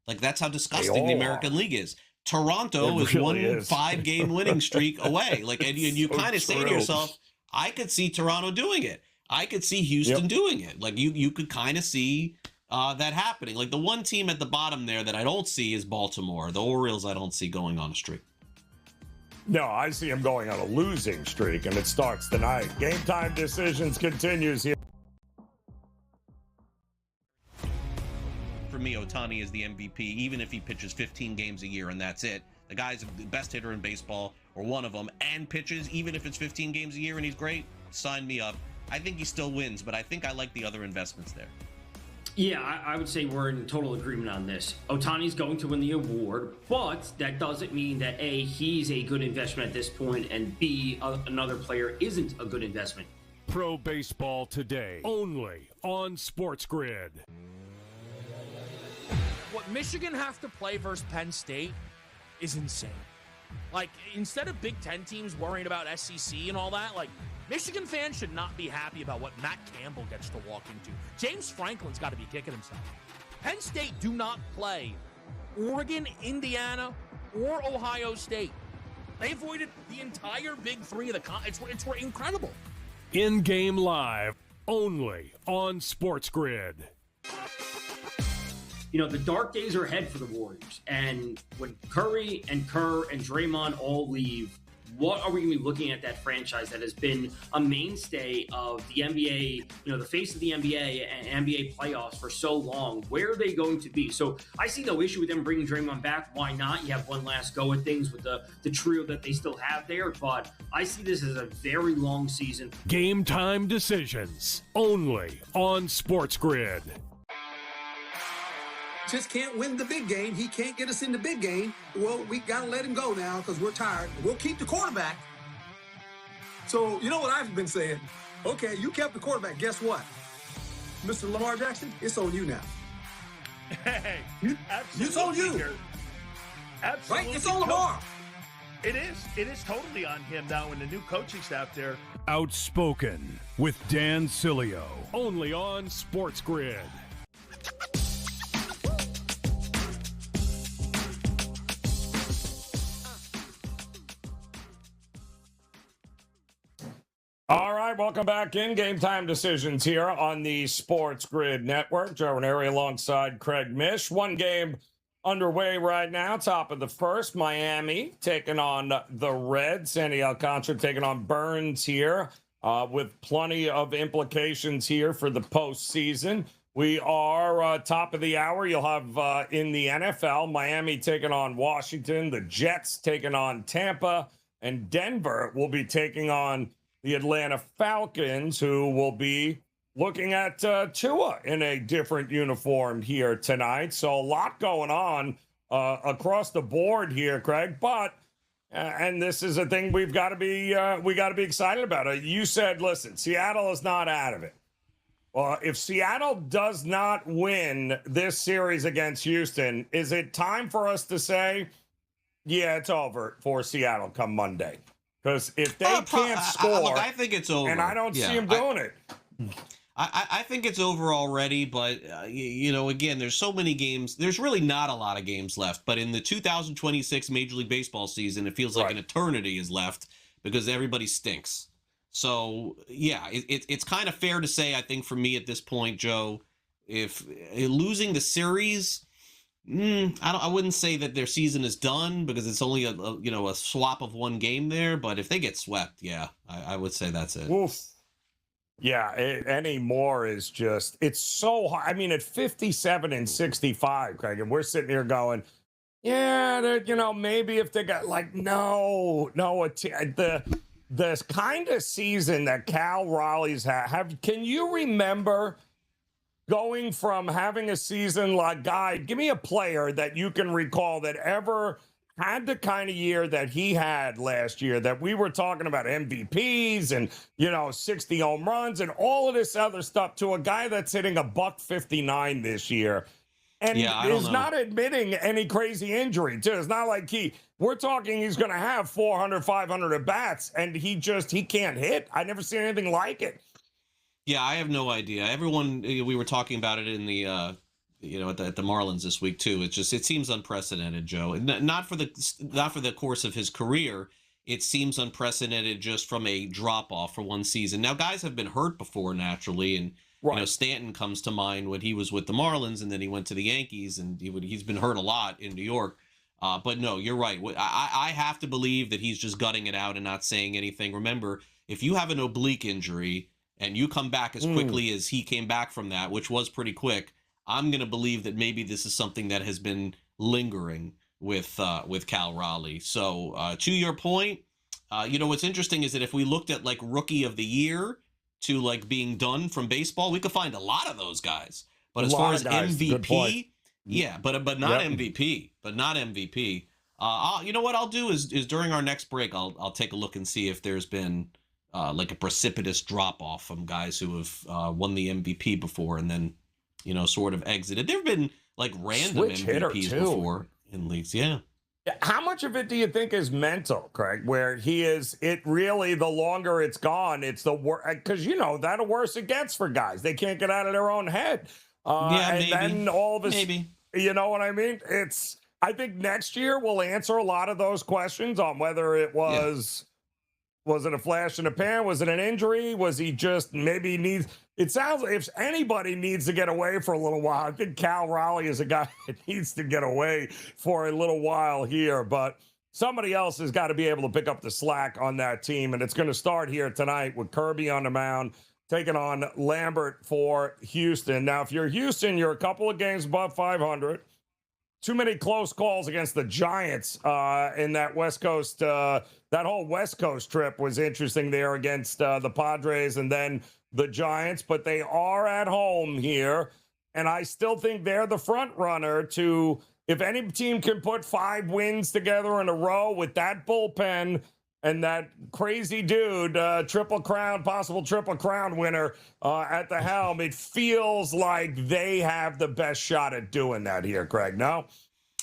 Like, that's how disgusting the American League is. Toronto is really 1 5-game winning streak away. Like, and you kind of say to yourself, I could see Toronto doing it. I could see Houston doing it. Like, you could kind of see that happening. Like, the one team at the bottom there that I don't see is Baltimore. The Orioles I don't see going on a streak. No, I see him going on a losing streak, and it starts tonight. Game Time Decisions continues here. For me, Ohtani is the MVP, even if he pitches 15 games a year and that's it. The guy's the best hitter in baseball, or one of them, and pitches, even if it's 15 games a year and he's great, sign me up. I think he still wins, but I think I like the other investments there. Yeah, I would say we're in total agreement on this. Ohtani's going to win the award, but that doesn't mean that A, he's a good investment at this point, and B, another player isn't a good investment. Pro Baseball Today, only on SportsGrid. What Michigan have to play versus Penn State is insane. Like, instead of Big Ten teams worrying about SEC and all that, like, Michigan fans should not be happy about what Matt Campbell gets to walk into. James Franklin's got to be kicking himself. Penn State do not play Oregon, Indiana, or Ohio State. They avoided the entire Big Three of the it's incredible. In-game live, only on SportsGrid. The dark days are ahead for the Warriors. And when Curry and Kerr and Draymond all leave, what are we going to be looking at that franchise that has been a mainstay of the NBA, the face of the NBA and NBA playoffs for so long? Where are they going to be? So I see no issue with them bringing Draymond back. Why not? You have one last go at things with the trio that they still have there, but I see this as a very long season. Game time decisions only on SportsGrid. Just can't win the big game. He can't get us in the big game. Well, we got to let him go now because we're tired. We'll keep the quarterback. So, you know what I've been saying? Okay, you kept the quarterback. Guess what? Mr. Lamar Jackson, it's on you now. Hey, It's on you. Absolutely. Right? It's on Lamar. It is totally on him now and the new coaching staff there. Outspoken with Dan Cilio. Only on SportsGrid. All right, welcome back in. Game time decisions here on the Sports Grid Network. Joe Raineri alongside Craig Mish. One game underway right now. Top of the first, Miami taking on the Reds. Sandy Alcantara taking on Burns here with plenty of implications here for the postseason. We are top of the hour. You'll have in the NFL, Miami taking on Washington, the Jets taking on Tampa, and Denver will be taking on the Atlanta Falcons, who will be looking at Tua in a different uniform here tonight. So a lot going on across the board here, Craig. But and this is a thing we got to be excited about. You said, listen, Seattle is not out of it. Well, if Seattle does not win this series against Houston, is it time for us to say, yeah, it's over for Seattle come Monday? Because if they can't score, look, I think it's over, and I don't see them doing it. I think it's over already, but again, there's so many games. There's really not a lot of games left, but in the 2026 Major League Baseball season, it feels like an eternity is left because everybody stinks. So yeah, it's kind of fair to say, I think, for me at this point, Joe, if losing the series. I wouldn't say that their season is done because it's only a swap of one game there. But if they get swept, yeah, I would say that's it. Oof. Yeah, any more is just, it's so hard. I mean, at 57 and 65, Craig, and we're sitting here going, yeah, maybe if they got the kind of season that Cal Raleigh's have. Can you remember going from having a season like, give me a player that you can recall that ever had the kind of year that he had last year, that we were talking about MVPs and, 60 home runs and all of this other stuff, to a guy that's hitting $159 this year and is not admitting any crazy injury too. It's not like we're talking he's going to have 400, 500 at bats and he can't hit. I never seen anything like it. Yeah, I have no idea. Everyone, we were talking about it in the, at the Marlins this week too. It seems unprecedented, Joe. Not for the course of his career. It seems unprecedented just from a drop off for one season. Now, guys have been hurt before naturally, and Stanton comes to mind when he was with the Marlins, and then he went to the Yankees, and he's been hurt a lot in New York. But no, you're right. I have to believe that he's just gutting it out and not saying anything. Remember, if you have an oblique injury and you come back as quickly as he came back from that, which was pretty quick, I'm going to believe that maybe this is something that has been lingering with Cal Raleigh. So to your point, what's interesting is that if we looked at like rookie of the year to like being done from baseball, we could find a lot of those guys. But as far as MVP, yeah, but not MVP, but not MVP. What I'll do is during our next break, I'll take a look and see if there's been like a precipitous drop off from guys who have won the MVP before and then, sort of exited. There've been like random MVPs before in leagues. Yeah. How much of it do you think is mental, Craig, where it really, the longer it's gone, it's the worse, because, that the worse it gets for guys. They can't get out of their own head. Then all of a sudden, you know what I mean? I think next year we'll answer a lot of those questions on whether it was it a flash in the pan? Was it an injury? Was he just it sounds like if anybody needs to get away for a little while, I think Cal Raleigh is a guy that needs to get away for a little while here. But somebody else has got to be able to pick up the slack on that team. And it's going to start here tonight with Kirby on the mound, taking on Lambert for Houston. Now, if you're Houston, you're a couple of games above 500. Too many close calls against the Giants in that West Coast. That whole West Coast trip was interesting there against the Padres and then the Giants. But they are at home here. And I still think they're the front runner to, if any team can put 5 wins together in a row with that bullpen and that crazy dude, possible triple crown winner at the helm, it feels like they have the best shot at doing that here, Craig. No?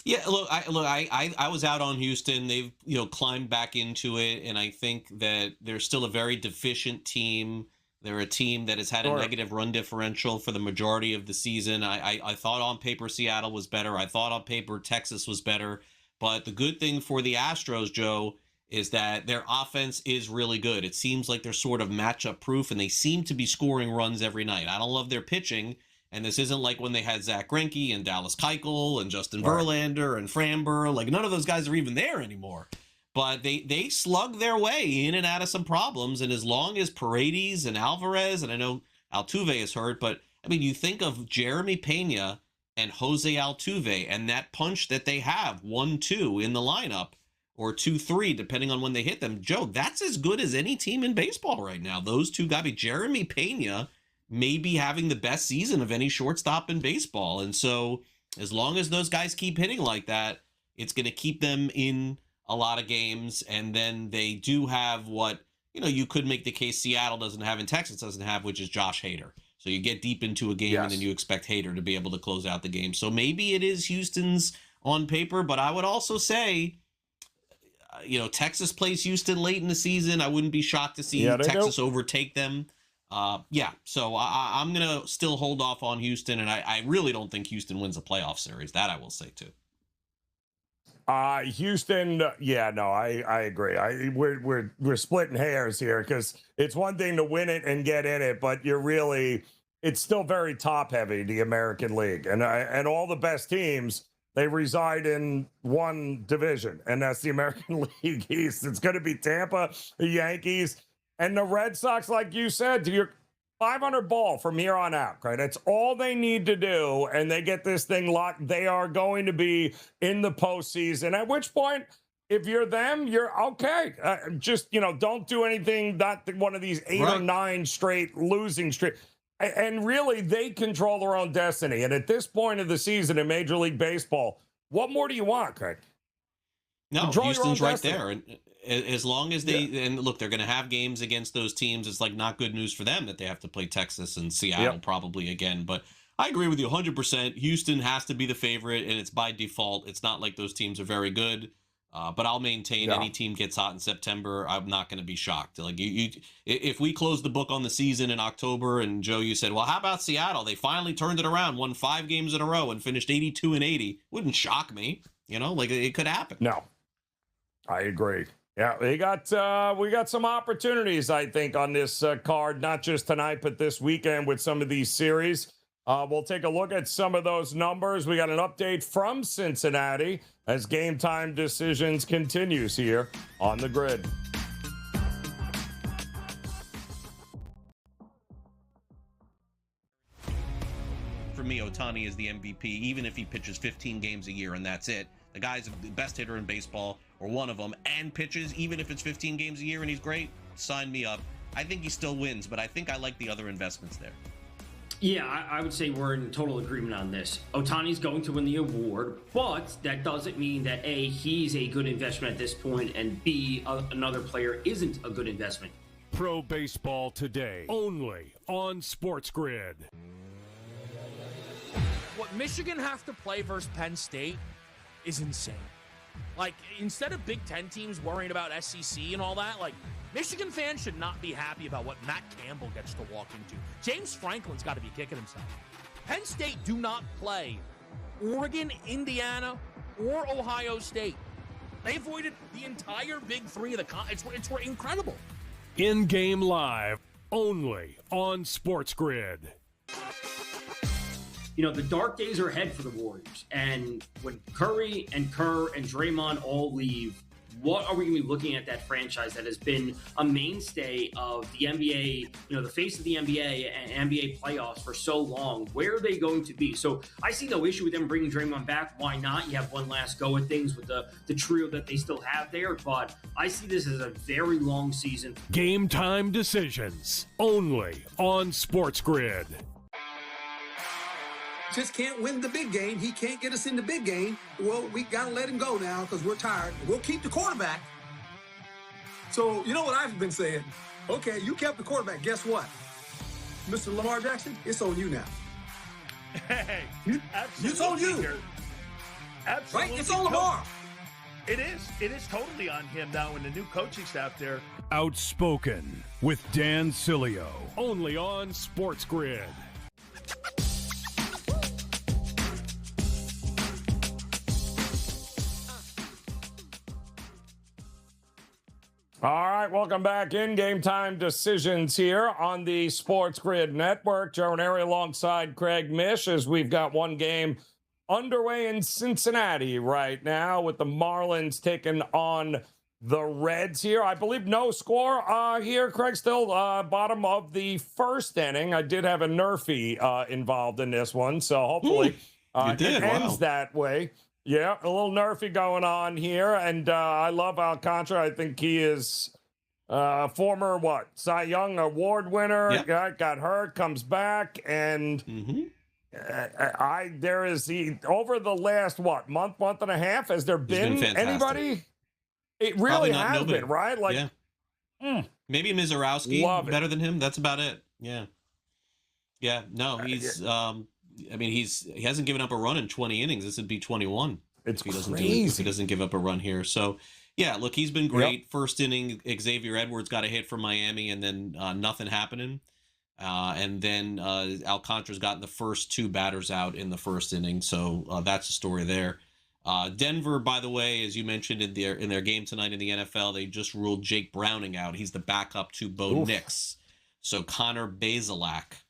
Yeah, I was out on Houston. They've climbed back into it, and I think that they're still a very deficient team. They're a team that has had a negative run differential for the majority of the season. I thought on paper Seattle was better. I thought on paper Texas was better. But the good thing for the Astros, Joe, is that their offense is really good. It seems like they're sort of matchup proof, and they seem to be scoring runs every night. I don't love their pitching, and this isn't like when they had Zach Greinke and Dallas Keuchel and Justin Verlander and Framber. Like, none of those guys are even there anymore. But they slug their way in and out of some problems, and as long as Paredes and Alvarez, and I know Altuve is hurt, but, I mean, you think of Jeremy Pena and Jose Altuve and that punch that they have, 1-2 in the lineup, or 2-3, depending on when they hit them. Joe, that's as good as any team in baseball right now. Those two guys, Jeremy Pena may be having the best season of any shortstop in baseball. And so as long as those guys keep hitting like that, it's going to keep them in a lot of games. And then they do have what, you could make the case Seattle doesn't have and Texas doesn't have, which is Josh Hader. So you get deep into a game and then you expect Hader to be able to close out the game. So maybe it is Houston's on paper, but I would also say, Texas plays Houston late in the season. I wouldn't be shocked to see Texas overtake them. So I'm going to still hold off on Houston, and I really don't think Houston wins a playoff series. That I will say, too. Houston, I agree. We're splitting hairs here because it's one thing to win it and get in it, but it's still very top-heavy, the American League. And all the best teams, they reside in one division, and that's the American League East. It's going to be Tampa, the Yankees, and the Red Sox, like you said, to your 500 ball from here on out, right? That's all they need to do, and they get this thing locked. They are going to be in the postseason, at which point, if you're them, you're okay. Don't do anything, not one of these 8 or 9 straight losing streak. And really, they control their own destiny. And at this point of the season in Major League Baseball, what more do you want, Craig? No, Houston's right there. And as long as and look, they're going to have games against those teams. It's like not good news for them that they have to play Texas and Seattle probably again. But I agree with you 100%. Houston has to be the favorite, and it's by default. It's not like those teams are very good. But I'll maintain any team gets hot in September, I'm not going to be shocked. Like if we close the book on the season in October, and Joe, you said, well, how about Seattle? They finally turned it around, won 5 games in a row, and finished 82-80. Wouldn't shock me, like it could happen. No, I agree. Yeah, we got some opportunities, I think, on this card, not just tonight, but this weekend with some of these series. We'll take a look at some of those numbers. We got an update from Cincinnati as Game Time Decisions continues here on the Grid. For me, Ohtani is the MVP, even if he pitches 15 games a year and that's it. The guy's the best hitter in baseball, or one of them, and pitches, even if it's 15 games a year and he's great, sign me up. I think he still wins, but I think I like the other investments there. Yeah, I would say we're in total agreement on this. Ohtani's going to win the award, but that doesn't mean that A, he's a good investment at this point, and B, another player isn't a good investment. Pro Baseball Today, only on SportsGrid. What Michigan have to play versus Penn State is insane. Like, instead of Big Ten teams worrying about SEC and all that, like, Michigan fans should not be happy about what Matt Campbell gets to walk into. James Franklin's got to be kicking himself. Penn State do not play Oregon, Indiana, or Ohio State. They avoided the entire Big Three of the it's incredible. In-game live, only on SportsGrid. The dark days are ahead for the Warriors. And when Curry and Kerr and Draymond all leave, what are we going to be looking at that franchise that has been a mainstay of the NBA, the face of the NBA and NBA playoffs for so long? Where are they going to be? So I see no issue with them bringing Draymond back. Why not? You have one last go at things with the trio that they still have there, but I see this as a very long season. Game time decisions only on SportsGrid. Just can't win the big game. He can't get us in the big game. Well, we got to let him go now because we're tired. We'll keep the quarterback. So, you know what I've been saying? Okay, you kept the quarterback. Guess what? Mr. Lamar Jackson, it's on you now. Hey, It's on you. Absolutely. Right? It's on Lamar. It is. It is totally on him now and the new coaching staff there. Outspoken with Dan Cilio, only on SportsGrid. All right, welcome back in Game Time Decisions here on the SportsGrid Network. Joe Raineri alongside Craig Mish as we've got one game underway in Cincinnati right now with the Marlins taking on the Reds here. I believe no score here, Craig, still bottom of the first inning. I did have a Nerfy involved in this one, so hopefully it ends that way. Yeah, a little Nerfy going on here, and I love Alcantara. I think he is former, Cy Young Award winner. Yep. Got hurt, comes back, and there is over the last, month and a half, has there been anybody? It really has been, right? Like, maybe Mizorowski better than him. That's about it. Yeah. No, he's. He hasn't given up a run in 20 innings. This would be 21. It's crazy if he doesn't give up a run here. So, yeah, look, he's been great. Yep. First inning, Xavier Edwards got a hit from Miami, and then nothing happening. And then Alcantara's gotten the first two batters out in the first inning. So that's the story there. Denver, by the way, as you mentioned in their game tonight in the NFL, they just ruled Jake Browning out. He's the backup to Bo Nix. So Connor Bazelak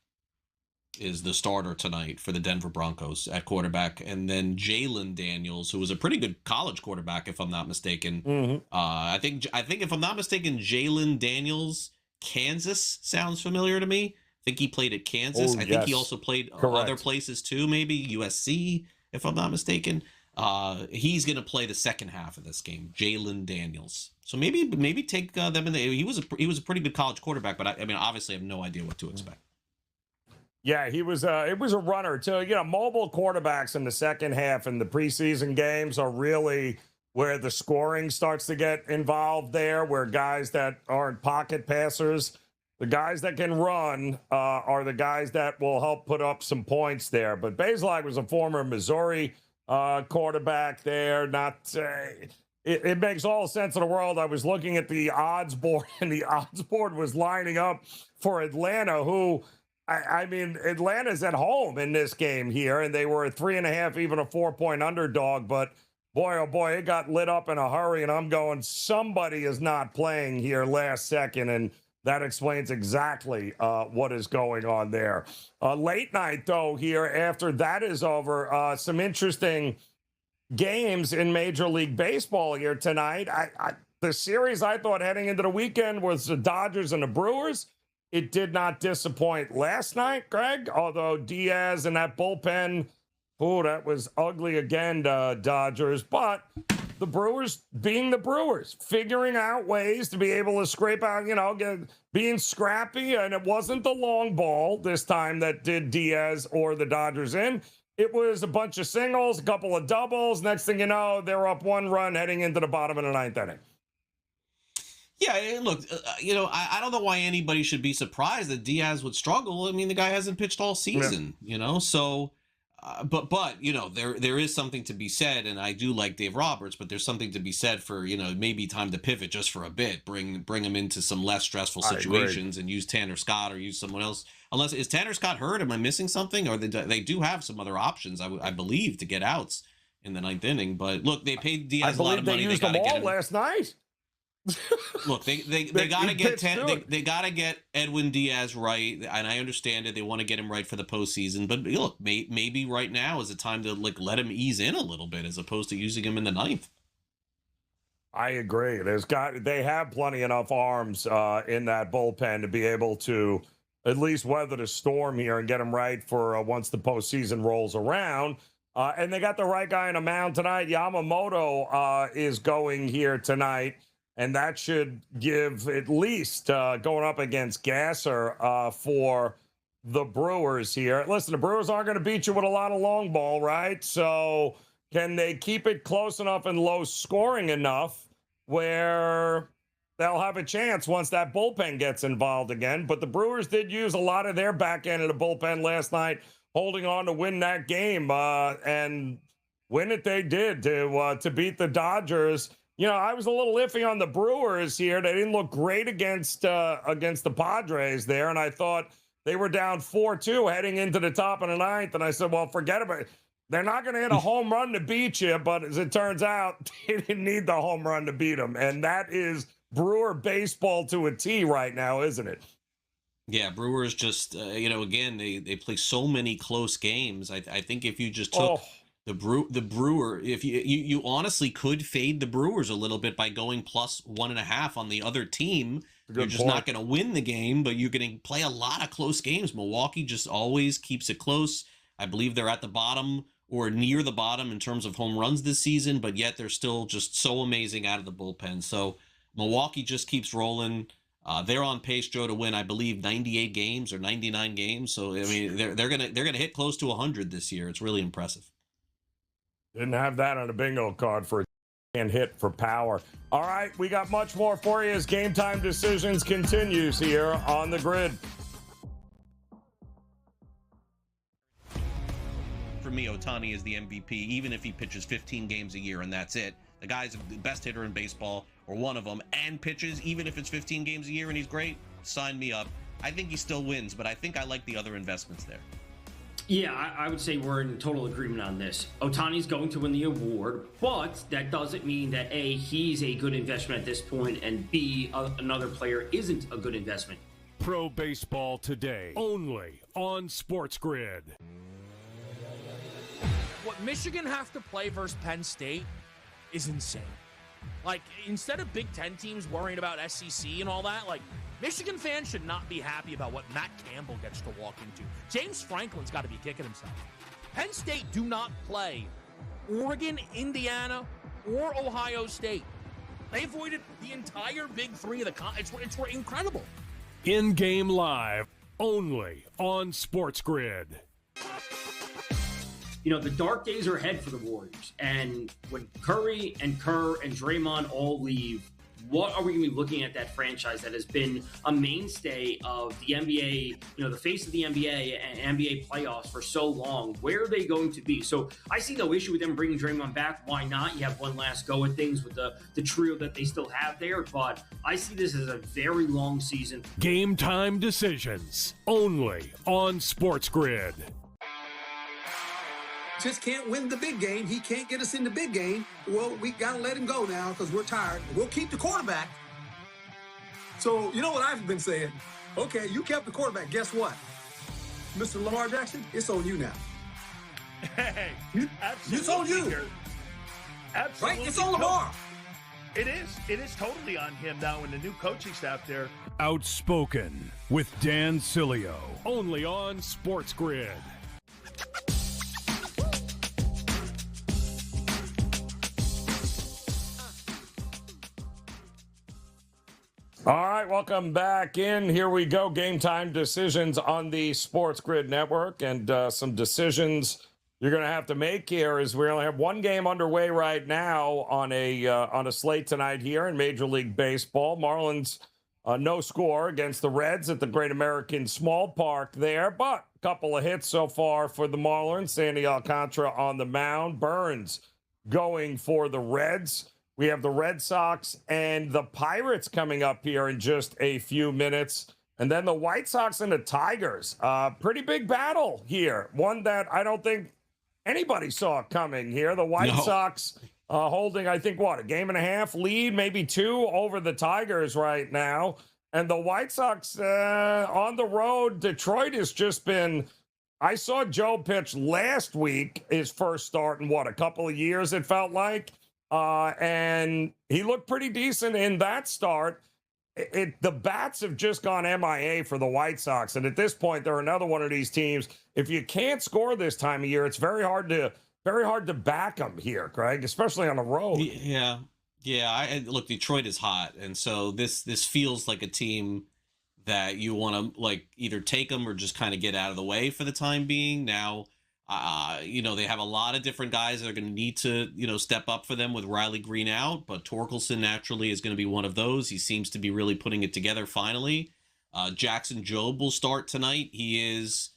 is the starter tonight for the Denver Broncos at quarterback. And then Jalen Daniels, who was a pretty good college quarterback, if I'm not mistaken. I think if I'm not mistaken, Jalen Daniels, Kansas sounds familiar to me. I think he played at Kansas. I think he also played other places too, maybe USC, if I'm not mistaken. He's going to play the second half of this game, Jalen Daniels. So maybe take them in the. He was a pretty good college quarterback, but I mean, obviously, I have no idea what to expect. Yeah, he was. It was a runner too. Mobile quarterbacks in the second half in the preseason games are really where the scoring starts to get involved. There, where guys that aren't pocket passers, the guys that can run, are the guys that will help put up some points there. But Bazelak was a former Missouri quarterback there. It makes all sense in the world. I was looking at the odds board, and the odds board was lining up for Atlanta, who. I mean, Atlanta's at home in this game here, and they were a 3.5, even a 4-point underdog. But boy, oh boy, it got lit up in a hurry, and I'm going, somebody is not playing here last second, and that explains exactly what is going on there. Late night, though, here, after that is over, some interesting games in Major League Baseball here tonight. The series I thought heading into the weekend was the Dodgers and the Brewers. It did not disappoint last night, Greg, although Diaz and that bullpen, that was ugly again, Dodgers. But the Brewers being the Brewers, figuring out ways to be able to scrape out, being scrappy. And it wasn't the long ball this time that did Diaz or the Dodgers in. It was a bunch of singles, a couple of doubles. Next thing you know, they're up 1 run heading into the bottom of the 9th inning. Yeah, look, I don't know why anybody should be surprised that Diaz would struggle. I mean, the guy hasn't pitched all season, so, but there is something to be said, and I do like Dave Roberts, but there's something to be said for, maybe time to pivot just for a bit, bring him into some less stressful situations and use Tanner Scott or use someone else. Unless, is Tanner Scott hurt? Am I missing something? Or they do have some other options, I believe, to get outs in the 9th inning. But look, they paid Diaz a lot of money. They used them all last night. Look, they gotta get Edwin Diaz right, and I understand it. They want to get him right for the postseason, but look, maybe right now is the time to let him ease in a little bit as opposed to using him in the 9th. I agree. They have plenty enough arms in that bullpen to be able to at least weather the storm here and get them right for once the postseason rolls around. And they got the right guy on the mound tonight. Yamamoto is going here tonight, and that should give at least going up against Gasser for the Brewers here. Listen, the Brewers aren't going to beat you with a lot of long ball, right? So can they keep it close enough and low scoring enough where they'll have a chance once that bullpen gets involved again? But the Brewers did use a lot of their back end of the bullpen last night, holding on to win that game, and win it they did to beat the Dodgers. You know, I was a little iffy on the Brewers here. They didn't look great against the Padres there, and I thought they were down 4-2 heading into the top of the ninth, and I said, well, forget about it. They're not going to hit a home run to beat you, but as it turns out, they didn't need the home run to beat them, and that is Brewer baseball to a T right now, isn't it? Yeah, Brewers just, again, they play so many close games. I think if you just took the Brewer, if you honestly could fade the Brewers a little bit by going plus 1.5 on the other team. You're just not going to win the game, but you're going to play a lot of close games. Milwaukee just always keeps it close. I believe they're at the bottom or near the bottom in terms of home runs this season, but yet they're still just so amazing out of the bullpen. So Milwaukee just keeps rolling. They're on pace, Joe, to win, I believe, 98 games or 99 games. So I mean, they're gonna hit close to 100 this year. It's really impressive. Didn't have that on a bingo card for a hit for power. All right, we got much more for you as Game Time Decisions continues here on the grid. For me, Ohtani is the MVP, even if he pitches 15 games a year and that's it. The guy's the best hitter in baseball, or one of them, and pitches, even if it's 15 games a year and he's great, sign me up. I think he still wins, but I think I like the other investments there. Yeah, I would say we're in total agreement on this. Ohtani's going to win the award, but that doesn't mean that A, he's a good investment at this point, and B, another player isn't a good investment. Pro Baseball Today, only on SportsGrid. What Michigan have to play versus Penn State is insane. Like, instead of Big Ten teams worrying about SEC and all that, like, Michigan fans should not be happy about what Matt Campbell gets to walk into. James Franklin's got to be kicking himself. Penn State do not play Oregon, Indiana, or Ohio State. They avoided the entire Big Three of the it's incredible. In-game live, only on SportsGrid. You know, the dark days are ahead for the Warriors. And when Curry and Kerr and Draymond all leave, what are we going to be looking at that franchise that has been a mainstay of the NBA, you know, the face of the NBA and NBA playoffs for so long? Where are they going to be? So I see no issue with them bringing Draymond back. Why not? You have one last go at things with the trio that they still have there. But I see this as a very long season. Game Time Decisions, only on SportsGrid. Just can't win the big game. He can't get us in the big game. Well, we got to let him go now because we're tired. We'll keep the quarterback. So, you know what I've been saying? Okay, you kept the quarterback. Guess what? Mr. Lamar Jackson, it's on you now. Hey, It's on you. Absolutely. Right? It's on Lamar. It is totally on him now and the new coaching staff there. Outspoken with Dan Cilio, only on SportsGrid. All right, welcome back in. Here we go. Game Time Decisions on the SportsGrid Network, and some decisions you're going to have to make here is we only have one game underway right now on a slate tonight here in Major League Baseball. Marlins no score against the Reds at the Great American Small Park there, but a couple of hits so far for the Marlins. Sandy Alcantara on the mound. Burns going for the Reds. We have the Red Sox and the Pirates coming up here in just a few minutes. And then the White Sox and the Tigers. Pretty big battle here. One that I don't think anybody saw coming here. The White Sox holding, I think, a game and a half lead, maybe two over the Tigers right now. And the White Sox on the road. Detroit has just been... I saw Joe pitch last week, his first start in, a couple of years, it felt like. and he looked pretty decent in that start. The bats have just gone MIA for the White Sox, and at this point, they're another one of these teams. If you can't score this time of year, it's very hard to back them here, Greg, especially on the road. Yeah. Look, Detroit is hot, and so this feels like a team that you want to like either take them or just kind of get out of the way for the time being. Now, they have a lot of different guys that are going to need to, step up for them with Riley Green out, but Torkelson naturally is going to be one of those. He seems to be really putting it together finally. Jackson Jobe will start tonight. He is,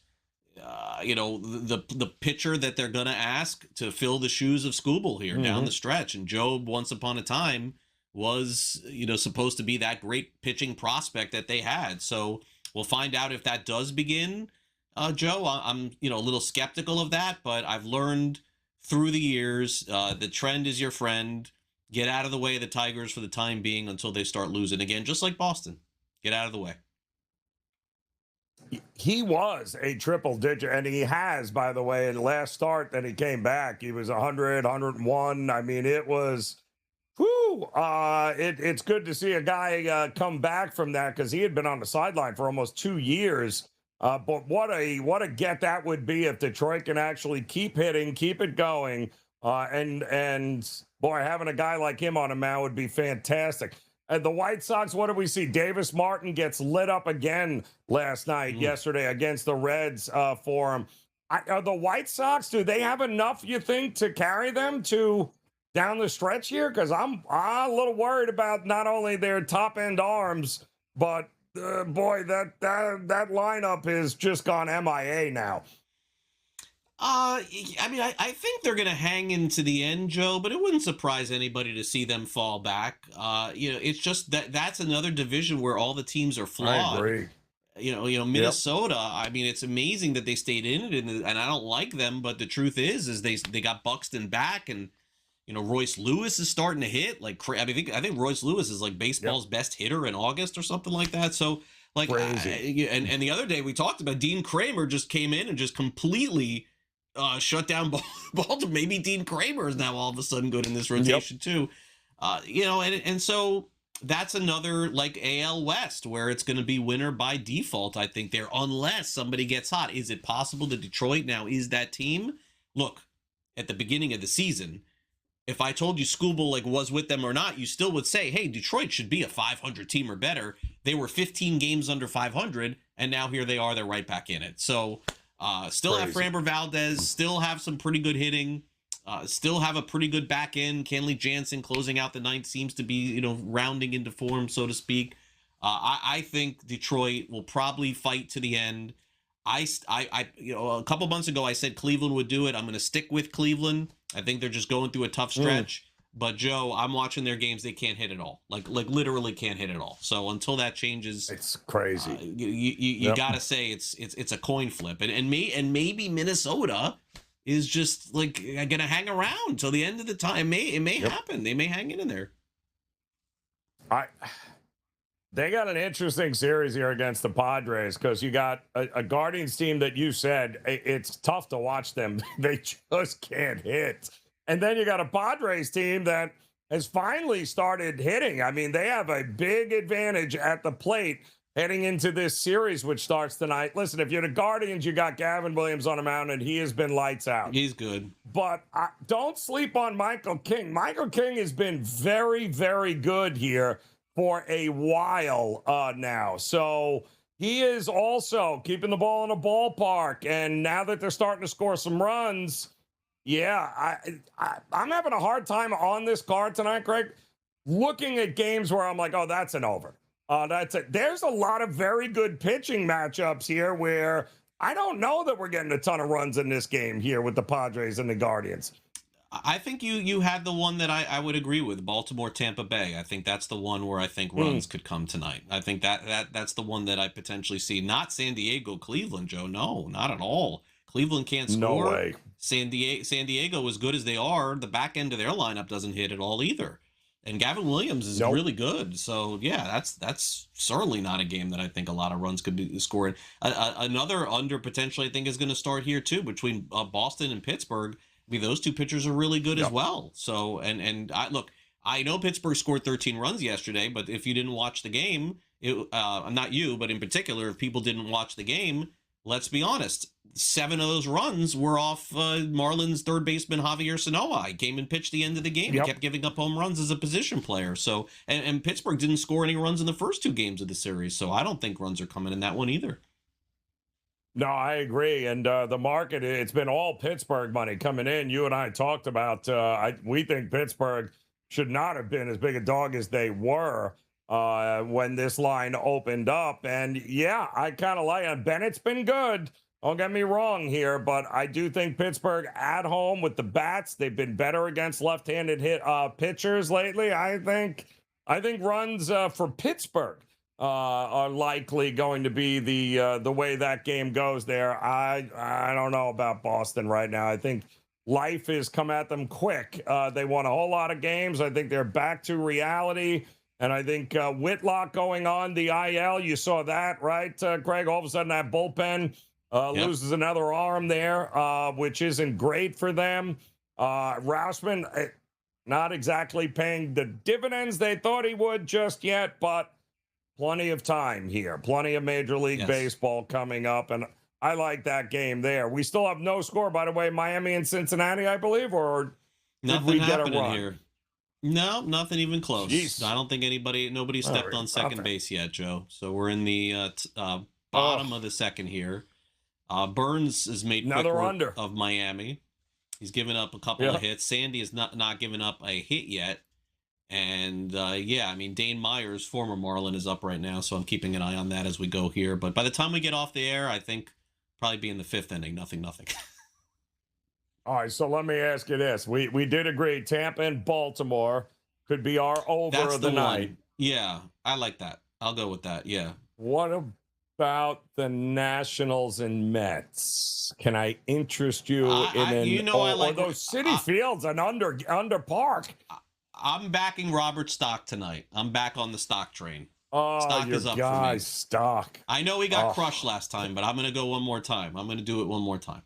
the pitcher that they're going to ask to fill the shoes of Skubal here down the stretch. And Jobe, once upon a time, was, supposed to be that great pitching prospect that they had. So we'll find out if that does begin. Joe, I'm a little skeptical of that, but I've learned through the years, the trend is your friend. Get out of the way of the Tigers for the time being until they start losing again, just like Boston. Get out of the way. He was a triple digit, and he has, by the way, in the last start that he came back, he was 100, 101. I mean, it was, it's good to see a guy come back from that because he had been on the sideline for almost 2 years. But what a get that would be if Detroit can actually keep hitting, keep it going. And boy, having a guy like him on a mound would be fantastic. The White Sox, what do we see? Davis Martin gets lit up again yesterday against the Reds for him. Are the White Sox, do they have enough, you think, to carry them to down the stretch here? Because I'm a little worried about not only their top-end arms, but boy, that lineup has just gone MIA now. I think they're going to hang into the end, Joe, but it wouldn't surprise anybody to see them fall back. It's just that's another division where all the teams are flawed. I agree. Minnesota, I mean, it's amazing that they stayed in it, and I don't like them, but the truth is they got Buxton back, and Royce Lewis is starting to hit like I think Royce Lewis is like baseball's best hitter in August or something like that. So like, and the other day we talked about Dean Kramer just came in and just completely shut down Baltimore. Maybe Dean Kramer is now all of a sudden good in this rotation too. And so that's another like AL West where it's going to be winner by default. I think there, unless somebody gets hot. Is it possible that Detroit now is that team? Look, at the beginning of the season, if I told you Skubal was with them or not, you still would say, hey, Detroit should be a 500 team or better. They were 15 games under 500, and now here they are. They're right back in it. So still have Framber Valdez, still have some pretty good hitting, still have a pretty good back end. Kenley Jansen closing out the ninth seems to be, rounding into form, so to speak. I think Detroit will probably fight to the end. a couple months ago, I said Cleveland would do it. I'm going to stick with Cleveland. I think they're just going through a tough stretch. But Joe, I'm watching their games. They can't hit at all. Like literally can't hit at all. So until that changes, it's crazy. You got to say it's a coin flip. And maybe Minnesota is just like going to hang around till the end of the time. It may happen. They may hang in there. They got an interesting series here against the Padres because you got a Guardians team that you said it's tough to watch them. They just can't hit. And then you got a Padres team that has finally started hitting. I mean, they have a big advantage at the plate heading into this series, which starts tonight. Listen, if you're the Guardians, you got Gavin Williams on the mound, and he has been lights out. He's good. But don't sleep on Michael King. Michael King has been very, very good here for a while now. So he is also keeping the ball in the ballpark. And now that they're starting to score some runs, I'm having a hard time on this card tonight, Greg, looking at games where I'm like, oh, that's an over. That's it. There's a lot of very good pitching matchups here where I don't know that we're getting a ton of runs in this game here with the Padres and the Guardians. I think you had the one that I would agree with, Baltimore, Tampa Bay. I think that's the one where I think runs could come tonight. I think that's the one that I potentially see. Not San Diego, Cleveland, Joe. No, not at all. Cleveland can't score. No way. San Diego, as good as they are, the back end of their lineup doesn't hit at all either. And Gavin Williams is really good. So, yeah, that's certainly not a game that I think a lot of runs could be scored. Another under potentially I think is going to start here, too, between Boston and Pittsburgh. mean, those two pitchers are really good as well. So, and I know Pittsburgh scored 13 runs yesterday, but if you didn't watch the game, not you, but in particular, if people didn't watch the game, let's be honest, 7 of those runs were off Marlins third baseman Javier Sanoa. He came and pitched the end of the game. He kept giving up home runs as a position player. So, and Pittsburgh didn't score any runs in the first 2 games of the series. So I don't think runs are coming in that one either. No, I agree. And the market, it's been all Pittsburgh money coming in. You and I talked about, we think Pittsburgh should not have been as big a dog as they were when this line opened up. And yeah, I kind of like it. Bennett's been good. Don't get me wrong here, but I do think Pittsburgh at home with the bats, they've been better against left-handed pitchers lately. I think runs for Pittsburgh are likely going to be the way that game goes there. I don't know about Boston right now. I think life has come at them quick. They won a whole lot of games. I think they're back to reality. And I think Whitlock going on the IL, you saw that, right, Craig? All of a sudden that bullpen loses another arm there, which isn't great for them. Rausman, not exactly paying the dividends they thought he would just yet, but plenty of time here. Plenty of Major League Baseball coming up, and I like that game there. We still have no score, by the way, Miami and Cincinnati, I believe, or did we get a run? Here. No, nothing even close. Jeez. I don't think nobody stepped on second base yet, Joe. So we're in the bottom of the second here. Burns has made another quick under work of Miami. He's given up a couple of hits. Sandy has not given up a hit yet. And I mean, Dane Myers, former Marlin, is up right now, so I'm keeping an eye on that as we go here. But by the time we get off the air, I think probably be in the 5th inning, nothing. All right, so let me ask you this. We did agree Tampa and Baltimore could be our over of the night. One. Yeah, I like that. I'll go with that, yeah. What about the Nationals and Mets? Can I interest you in I like those City Fields and under park? I'm backing Robert Stock tonight. I'm back on the Stock train. Oh, Stock your is up guy, for me. Stock. I know he got crushed last time, but I'm going to go one more time. I'm going to do it one more time.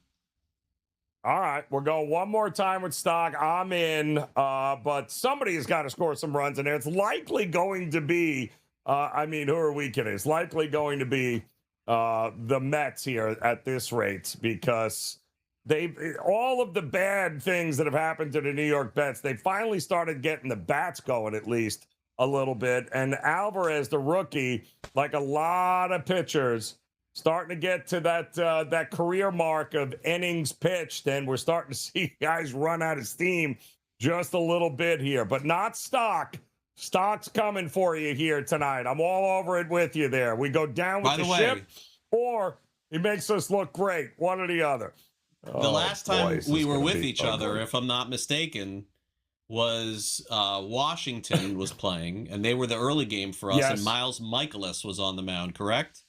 All right, we're going one more time with Stock. I'm in, but somebody has got to score some runs in there. It's likely going to be, who are we kidding? It's likely going to be the Mets here at this rate because all of the bad things that have happened to the New York Mets, they finally started getting the bats going at least a little bit. And Alvarez, the rookie, like a lot of pitchers, starting to get to that career mark of innings pitched, and we're starting to see guys run out of steam just a little bit here, but not Stock. Stock's coming for you here tonight. I'm all over it with you there. We go down with the ship, or he makes us look great. One or the other. The last time we were with each other, if I'm not mistaken, was Washington was playing, and they were the early game for us, and Miles Michaelis was on the mound, correct?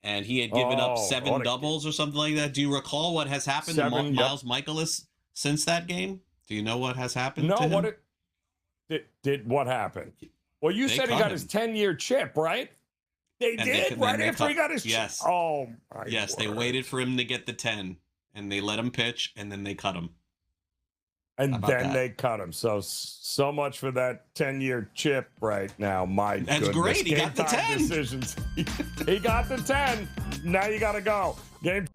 And he had given up 7 doubles or something like that. Do you recall what has happened to Miles Michaelis since that game? Do you know what has happened to him? What happened? Well, you said he got his 10-year chip, right? They did, right after he got his chip. Yes. Oh, my Yes, word. they waited for him to get the 10, and they let him pitch, and then they cut him. And then they cut him. So much for that 10-year chip right now. My That's goodness. great. He got the 10. Decisions. He got the 10. Now you got to go. Game.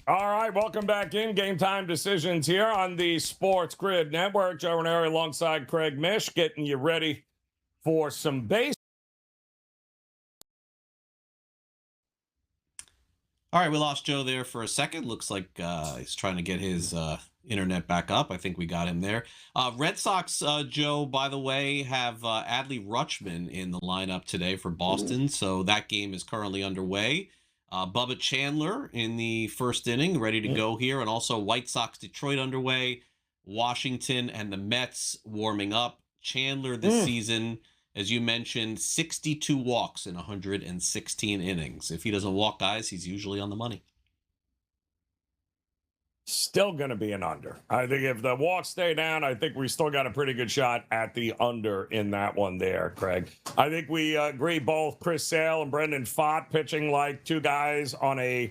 All right, welcome back in. Game Time Decisions here on the Sports Grid Network. Joe Raineri alongside Craig Mish, getting you ready for some base. All right, we lost Joe there for a second. Looks like he's trying to get his internet back up. I think we got him there. Red Sox, Joe, by the way, have Adley Rutschman in the lineup today for Boston. So that game is currently underway. Bubba Chandler in the first inning, ready to go here. And also White Sox Detroit underway. Washington and the Mets warming up. Chandler this season, as you mentioned, 62 walks in 116 innings. If he doesn't walk guys, he's usually on the money. Still going to be an under. I think if the walks stay down, I think we still got a pretty good shot at the under in that one there, Craig. I think we agree both Chris Sale and Brendan Pfaadt pitching like two guys on a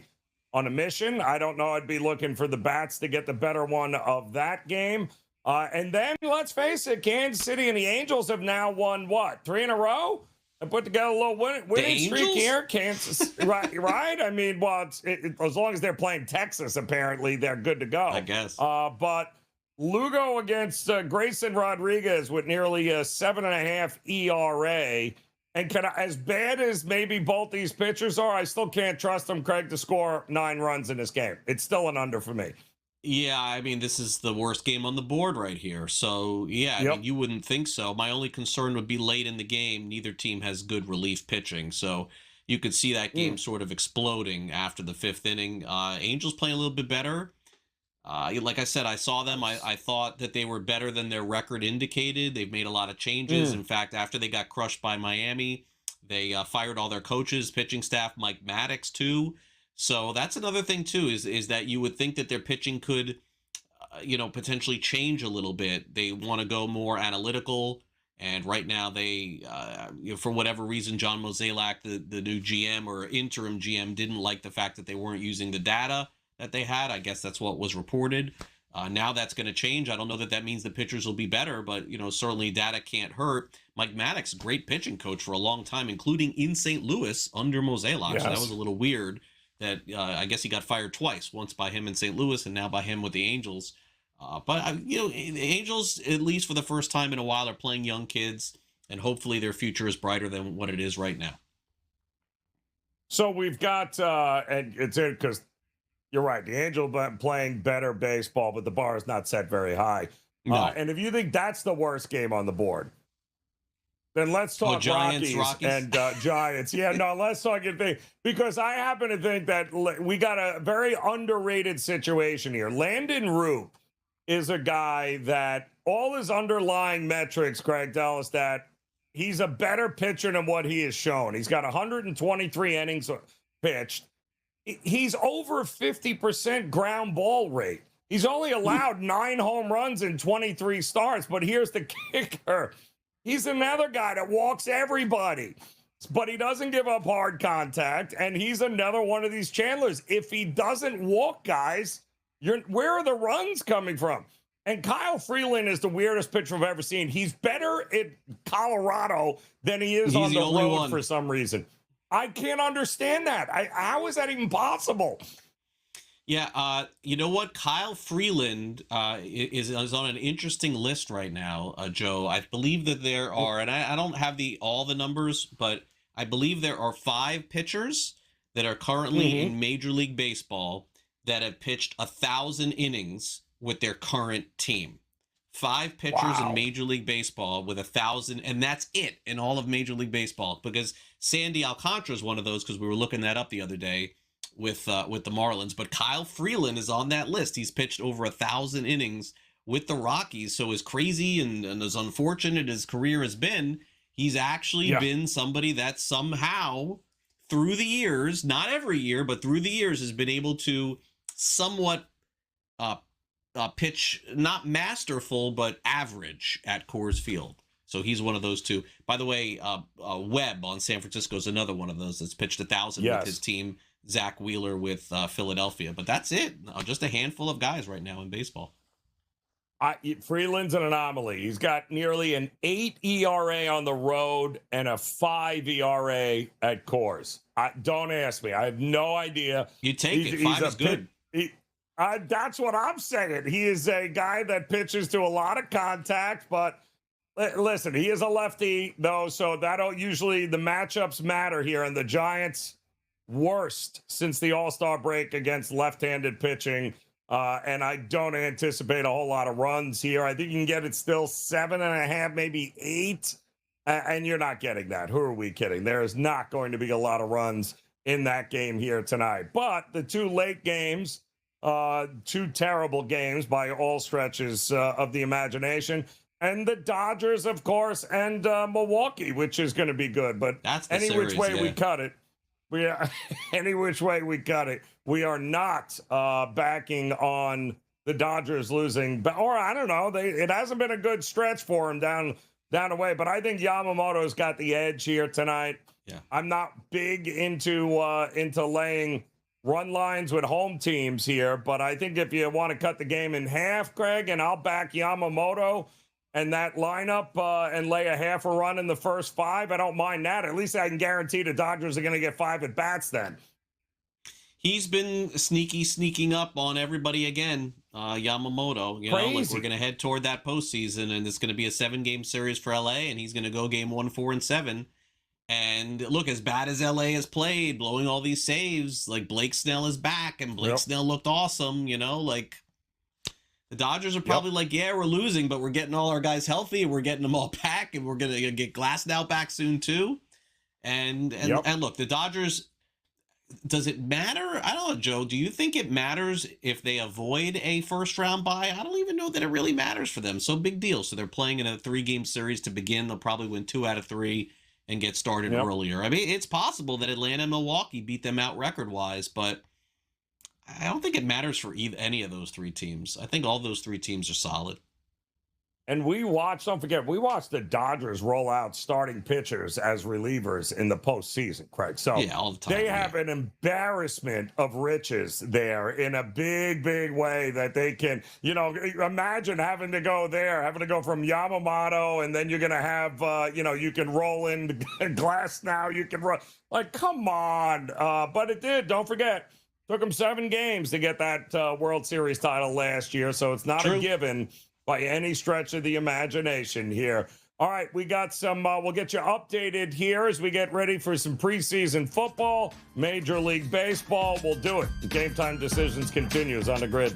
mission. I don't know. I'd be looking for the bats to get the better one of that game. And then let's face it, Kansas City and the Angels have now won, what, 3 in a row? And put together a little winning streak here. Kansas, right? I mean, well, as long as they're playing Texas, apparently they're good to go. I guess. But Lugo against Grayson Rodriguez with nearly a 7.5 ERA. And as bad as maybe both these pitchers are, I still can't trust them, Craig, to score 9 runs in this game. It's still an under for me. Yeah, I mean, this is the worst game on the board right here. So, yeah, I mean, you wouldn't think so. My only concern would be late in the game. Neither team has good relief pitching. So you could see that game sort of exploding after the 5th inning. Angels playing a little bit better. Like I said, I saw them. I thought that they were better than their record indicated. They've made a lot of changes. In fact, after they got crushed by Miami, they fired all their coaches, pitching staff, Mike Maddox, too. So that's another thing, too, is that you would think that their pitching could, potentially change a little bit. They want to go more analytical. And right now they, for whatever reason, John Mozeliak, the new GM or interim GM, didn't like the fact that they weren't using the data that they had. I guess that's what was reported. Now that's going to change. I don't know that means the pitchers will be better, but, certainly data can't hurt. Mike Maddox, great pitching coach for a long time, including in St. Louis under Mozeliak. Yes. So that was a little weird. That I guess he got fired twice, once by him in St. Louis and now by him with the Angels. But the Angels, at least for the first time in a while, are playing young kids, and hopefully their future is brighter than what it is right now. So we've got, and it's because you're right, the Angels playing better baseball, but the bar is not set very high. No. And if you think that's the worst game on the board, then let's talk Rockies and Giants. Yeah, no, let's talk it because I happen to think that we got a very underrated situation here. Landon Root is a guy that all his underlying metrics, Craig, tell us that he's a better pitcher than what he has shown. He's got 123 innings pitched. He's over 50% ground ball rate. He's only allowed 9 home runs in 23 starts, but here's the kicker. He's another guy that walks everybody, but he doesn't give up hard contact, and he's another one of these Chandlers. If he doesn't walk guys, where are the runs coming from? And Kyle Freeland is the weirdest pitcher I've ever seen. He's better in Colorado than he is on the road for some reason. I can't understand that. How is that even possible? Yeah, you know what? Kyle Freeland is on an interesting list right now, Joe. I believe that there are, and I don't have all the numbers, but I believe there are 5 pitchers that are currently in Major League Baseball that have pitched 1,000 innings with their current team. 5 pitchers in Major League Baseball with 1,000, and that's it in all of Major League Baseball. Because Sandy Alcantara is one of those, because we were looking that up the other day with the Marlins. But Kyle Freeland is on that list. He's pitched over 1,000 innings with the Rockies. So as crazy and as unfortunate as his career has been, he's actually been somebody that somehow through the years, not every year, but through the years, has been able to somewhat pitch, not masterful, but average at Coors Field. So he's one of those two. By the way, Webb on San Francisco is another one of those that's pitched 1,000 with his team. Zach Wheeler with Philadelphia. But that's it. Just a handful of guys right now in baseball. Freeland's an anomaly. He's got nearly an 8 ERA on the road and a 5 ERA at Coors. Don't ask me. I have no idea. You take it. 5 is good. That's what I'm saying. He is a guy that pitches to a lot of contact, but listen, he is a lefty, though, so that'll usually the matchups matter here. And the Giants, worst since the All-Star break against left-handed pitching. And I don't anticipate a whole lot of runs here. I think you can get it still 7.5, maybe 8. And you're not getting that. Who are we kidding? There is not going to be a lot of runs in that game here tonight. But the two late games, two terrible games by all stretches of the imagination. And the Dodgers, of course, and Milwaukee, which is going to be good. But that's the any series, which way we cut it, any which way we cut it, we are not backing on the Dodgers losing. Or I don't know, it hasn't been a good stretch for them down the way. But I think Yamamoto's got the edge here tonight. Yeah. I'm not big into laying run lines with home teams here, but I think if you want to cut the game in half, Greg, and I'll back Yamamoto and that lineup and lay a half a run in the first 5, I don't mind that. At least I can guarantee the Dodgers are going to get 5 at bats then. He's been sneaking up on everybody again, Yamamoto. You know, like we're going to head toward that postseason, and it's going to be a 7-game series for LA, and he's going to go game 1, 4, and 7. And look, as bad as LA has played, blowing all these saves, like Blake Snell is back, and Blake Snell looked awesome. You know, like the Dodgers are probably like, yeah, we're losing, but we're getting all our guys healthy, and we're getting them all back, and we're gonna get Glasnow back soon too. And look, the Dodgers. Does it matter? I don't know, Joe. Do you think it matters if they avoid a first-round bye? I don't even know that it really matters for them. So big deal. So they're playing in a 3-game series to begin. They'll probably win 2 out of 3 and get started earlier. I mean, it's possible that Atlanta and Milwaukee beat them out record-wise, but I don't think it matters for any of those 3 teams. I think all those 3 teams are solid. And don't forget, we watched the Dodgers roll out starting pitchers as relievers in the postseason, Craig. So all the time, they have an embarrassment of riches there in a big, big way that they can, imagine having to go from Yamamoto, and then you're going to have, you can roll in Glass now. You can roll. Like, come on. But it did. Don't forget. Took them 7 games to get that World Series title last year. So it's not a given by any stretch of the imagination here. All right, we got some, we'll get you updated here as we get ready for some preseason football, Major League Baseball. We'll do it. Game Time Decisions continues on the grid.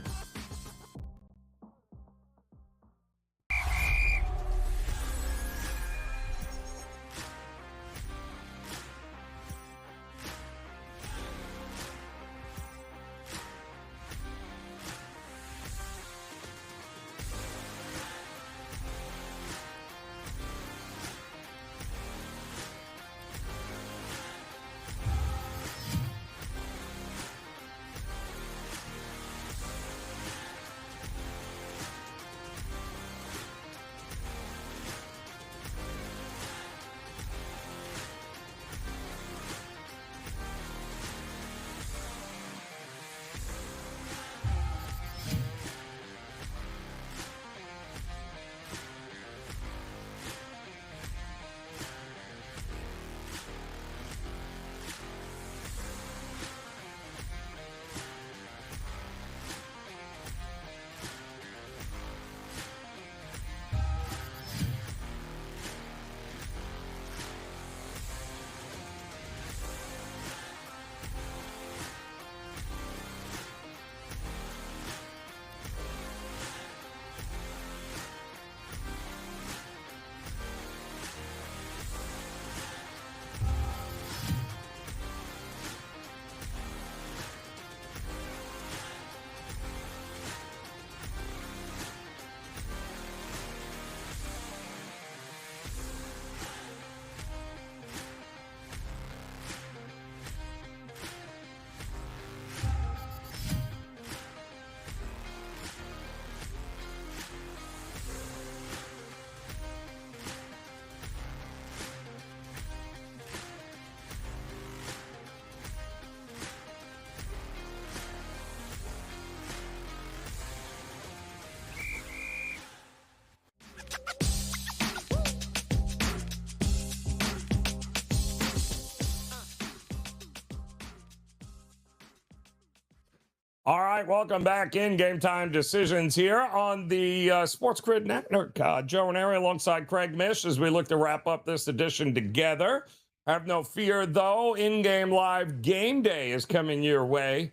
All right, welcome back in Game Time Decisions here on the SportsGrid Network. Joe Raineri alongside Craig Mish as we look to wrap up this edition together. Have no fear, though. In-game live game day is coming your way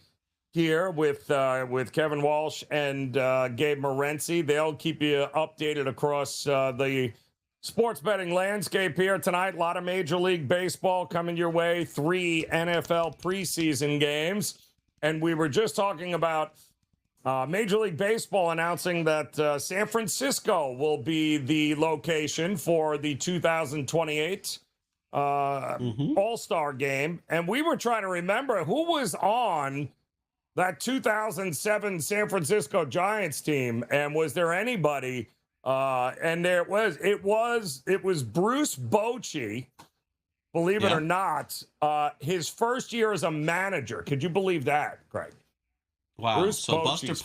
here with Kevin Walsh and Gabe Morency. They'll keep you updated across the sports betting landscape here tonight. A lot of Major League Baseball coming your way. 3 NFL preseason games. And we were just talking about Major League Baseball announcing that San Francisco will be the location for the 2028 All-Star game. And we were trying to remember who was on that 2007 San Francisco Giants team. And was there anybody? And it was Bruce Bochy. Believe it or not, his first year as a manager. Could you believe that, Craig? Wow. Bruce So Bochy's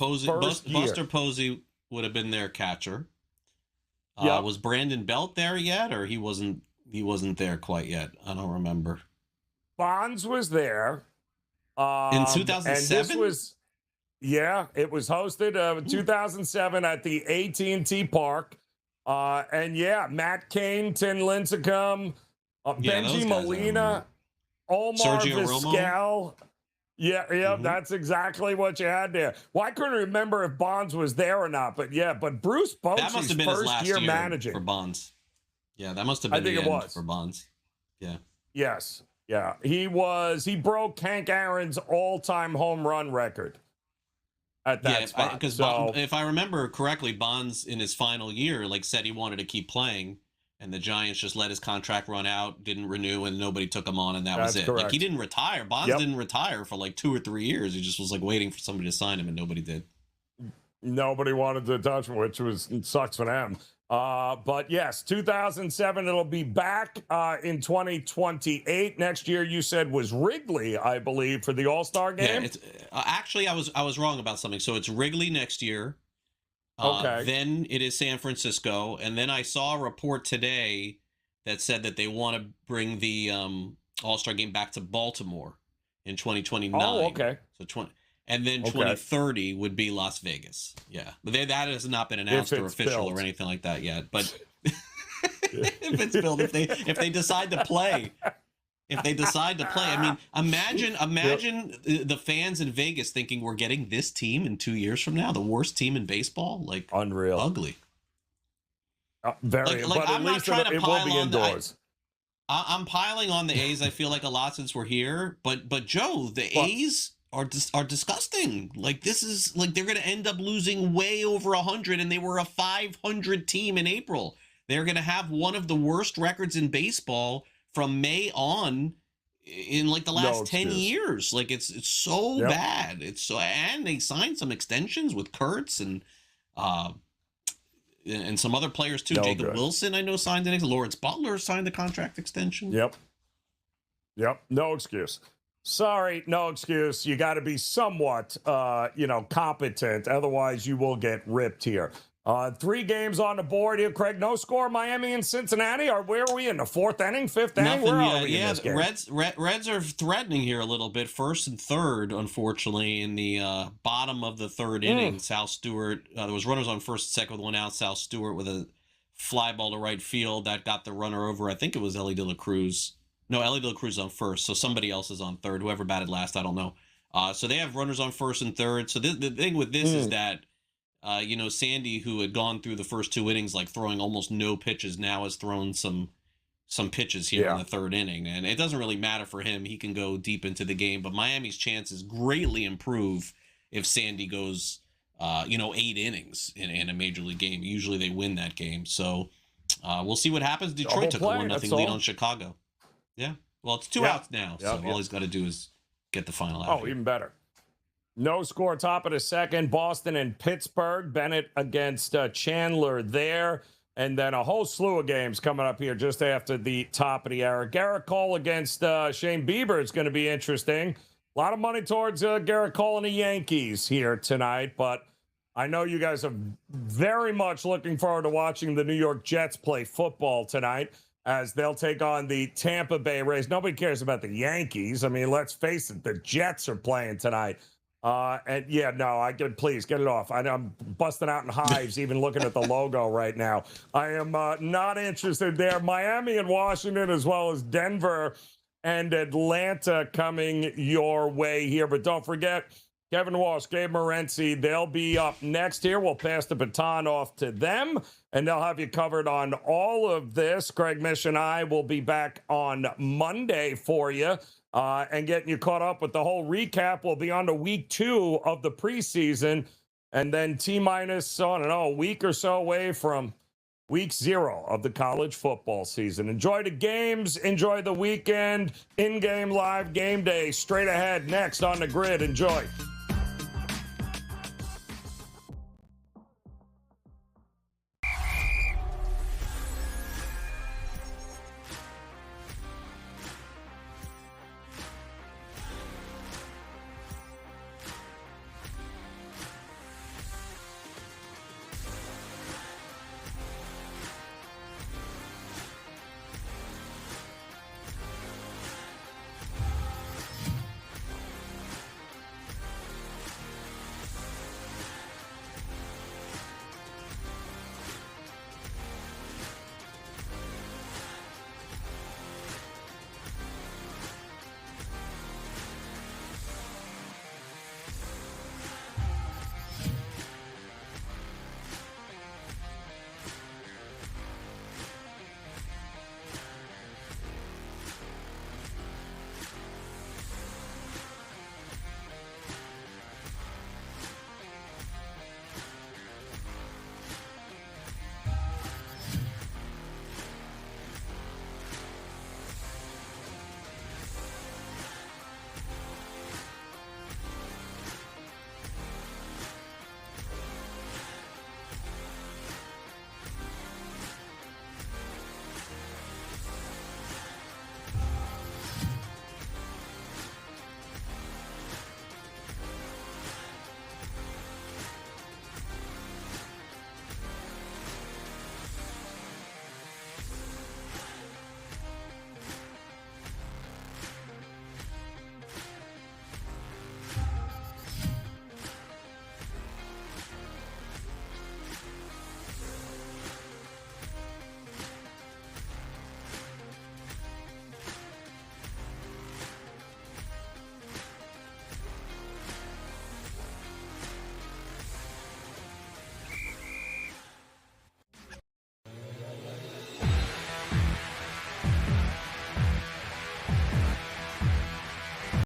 Buster Posey would have been their catcher. Was Brandon Belt there yet, or he wasn't there quite yet? I don't remember. Bonds was there. In 2007? And this was, it was hosted 2007 at the AT&T Park. Matt Cain, Tim Lincecum, Benji Molina, Omar Sergio Vizquel. That's exactly what you had there. Well, I couldn't remember if Bonds was there or not, but Bruce Bochy's first year managing for Bonds. Yeah, that must have been the end for Bonds. Yeah. Yes. Yeah. He broke Hank Aaron's all-time home run record at that spot. Because if I remember correctly, Bonds in his final year said he wanted to keep playing. And the Giants just let his contract run out, didn't renew, and nobody took him on, and that's was it. Correct. He didn't retire. Bonds didn't retire for 2 or 3 years. He just was waiting for somebody to sign him, and nobody did. Nobody wanted to touch him, which sucks for them. But yes, 2007, it'll be back in 2028. Next year, you said was Wrigley, I believe, for the All-Star game. Yeah, actually, I was wrong about something. So it's Wrigley next year. Okay. Then it is San Francisco, and then I saw a report today that said that they want to bring the All-Star game back to Baltimore in 2029. Oh, okay. So 2030 would be Las Vegas. Yeah, but that has not been announced or official or anything like that yet. But if it's built, if they decide to play. I mean, imagine the fans in Vegas thinking we're getting this team in 2 years from now, the worst team in baseball, unreal, ugly. Very. But I'm not trying to pile on indoors. I'm piling on the A's. I feel like a lot since we're here, but Joe, the A's are disgusting. This is they're going to end up losing way over 100, and they were a 500 team in April. They're going to have one of the worst records in baseball from May on in the last 10 years. It's so bad. And they signed some extensions with Kurtz and some other players too. Jacob Wilson, I know, signed an Lawrence Butler signed a contract extension. Yep. No excuse. Sorry, no excuse. You got to be somewhat competent. Otherwise you will get ripped here. 3 games on the board here, Craig. No score, Miami and Cincinnati. Where are we in the 4th inning, 5th inning? Where are we in this game? Reds are threatening here a little bit. 1st and 3rd, unfortunately, in the bottom of the 3rd inning. Sal Stewart, there was runners on 1st and 2nd with 1 out. Sal Stewart with a fly ball to right field that got the runner over. I think it was Ellie De La Cruz. No, Ellie De La Cruz on 1st, so somebody else is on 3rd. Whoever batted last, I don't know. So they have runners on 1st and 3rd. So the thing with this is that Sandy, who had gone through the first 2 innings throwing almost no pitches, now has thrown some pitches here in the 3rd inning, and it doesn't really matter for him. He can go deep into the game, but Miami's chances greatly improve if Sandy goes 8 innings in a major league game. Usually they win that game, so we'll see what happens. Detroit took a 1-0 lead on Chicago. Yeah, well, it's 2 outs now, so all he's got to do is get the final out. Oh, even better. No score, top of the 2nd. Boston and Pittsburgh. Bennett against Chandler there. And then a whole slew of games coming up here just after the top of the hour. Garrett Cole against Shane Bieber is going to be interesting. A lot of money towards Garrett Cole and the Yankees here tonight. But I know you guys are very much looking forward to watching the New York Jets play football tonight, as they'll take on the Tampa Bay Rays. Nobody cares about the Yankees. I mean, let's face it, the Jets are playing tonight. And yeah, no, please get it off. I'm busting out in hives even looking at the logo right now. I am not interested there. Miami and Washington, as well as Denver and Atlanta coming your way here. But don't forget, Kevin Walsh, Gabe Morency, they'll be up next here. We'll pass the baton off to them, and they'll have you covered on all of this. Greg Mish and I will be back on Monday for you and getting you caught up with the whole recap. We'll be on to week 2 of the preseason, and then T-minus, I don't know, a week or so away from week 0 of the college football season. Enjoy the games. Enjoy the weekend. In-game live game day straight ahead next on the grid. Enjoy.